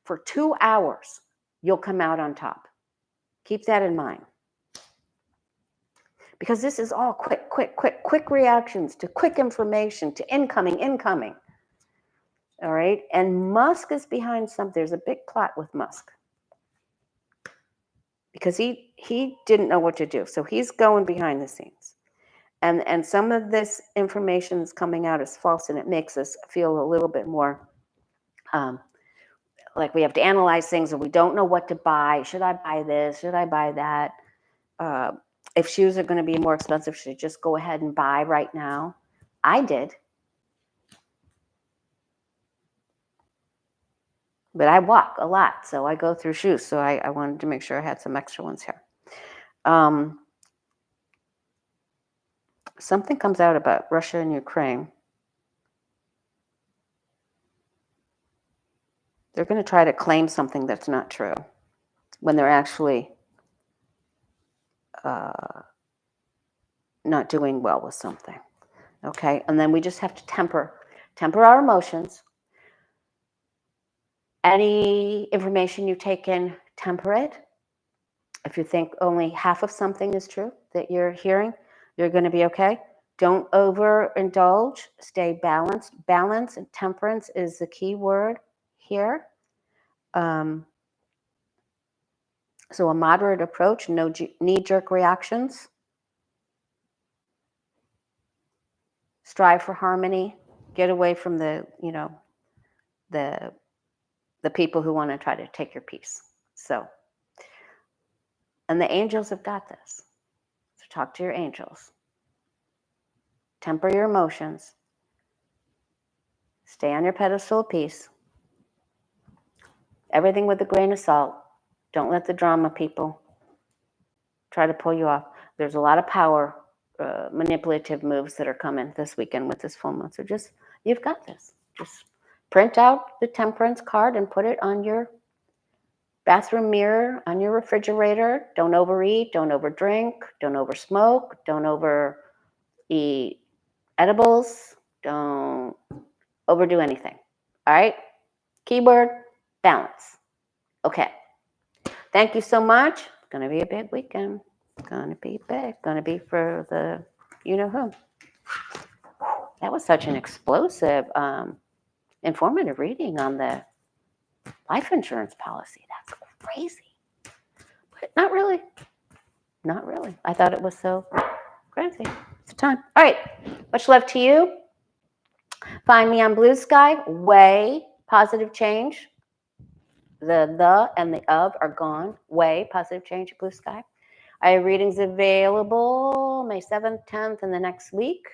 for 2 hours, you'll come out on top. Keep that in mind. Because this is all quick reactions to quick information, to incoming. All right. And Musk is behind something. There's a big plot with Musk. Because he didn't know what to do. So he's going behind the scenes. And some of this information is coming out as false, and it makes us feel a little bit more like we have to analyze things, and we don't know what to buy. Should I buy this? Should I buy that? If shoes are going to be more expensive, should I just go ahead and buy right now? I did. But I walk a lot, so I go through shoes. So I wanted to make sure I had some extra ones here. Something comes out about Russia and Ukraine. They're going to try to claim something that's not true when they're actually not doing well with something. Okay, and then we just have to temper our emotions. Any information you take in, temper it. If you think only half of something is true that you're hearing, you're going to be okay. Don't overindulge. Stay balanced. Balance and temperance is the key word here. So a moderate approach, no knee-jerk reactions. Strive for harmony. Get away from the people who want to try to take your peace. So, and the angels have got this. So talk to your angels. Temper your emotions. Stay on your pedestal of peace. Everything with a grain of salt. Don't let the drama people try to pull you off. There's a lot of power, manipulative moves that are coming this weekend with this full moon. So just, you've got this. Just print out the temperance card and put it on your bathroom mirror, on your refrigerator. Don't overeat, don't overdrink, don't oversmoke, don't overeat edibles, don't overdo anything. All right? Keyword, balance. Okay. Thank you so much. It's going to be a big weekend. It's going to be big. Going to be for the you-know-who. That was such an explosive, informative reading on the life insurance policy. That's crazy. But not really. Not really. I thought it was so crazy. It's time. All right. Much love to you. Find me on Blue Sky. Way positive change. The and the of are gone. Way positive change at Blue Sky. I have readings available May 7th, 10th, and the next week.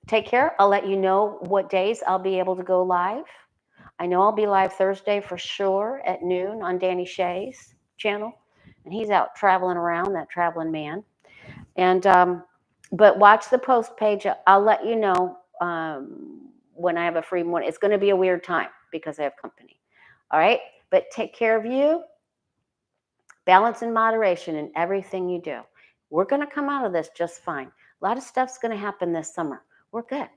Take care. I'll let you know what days I'll be able to go live. I know I'll be live Thursday for sure at noon on Danny Shea's channel. And he's out traveling around, that traveling man. And but watch the post page. I'll let you know when I have a free morning. It's going to be a weird time because I have company. All right? But take care of you. Balance and moderation in everything you do. We're going to come out of this just fine. A lot of stuff's going to happen this summer. We're good.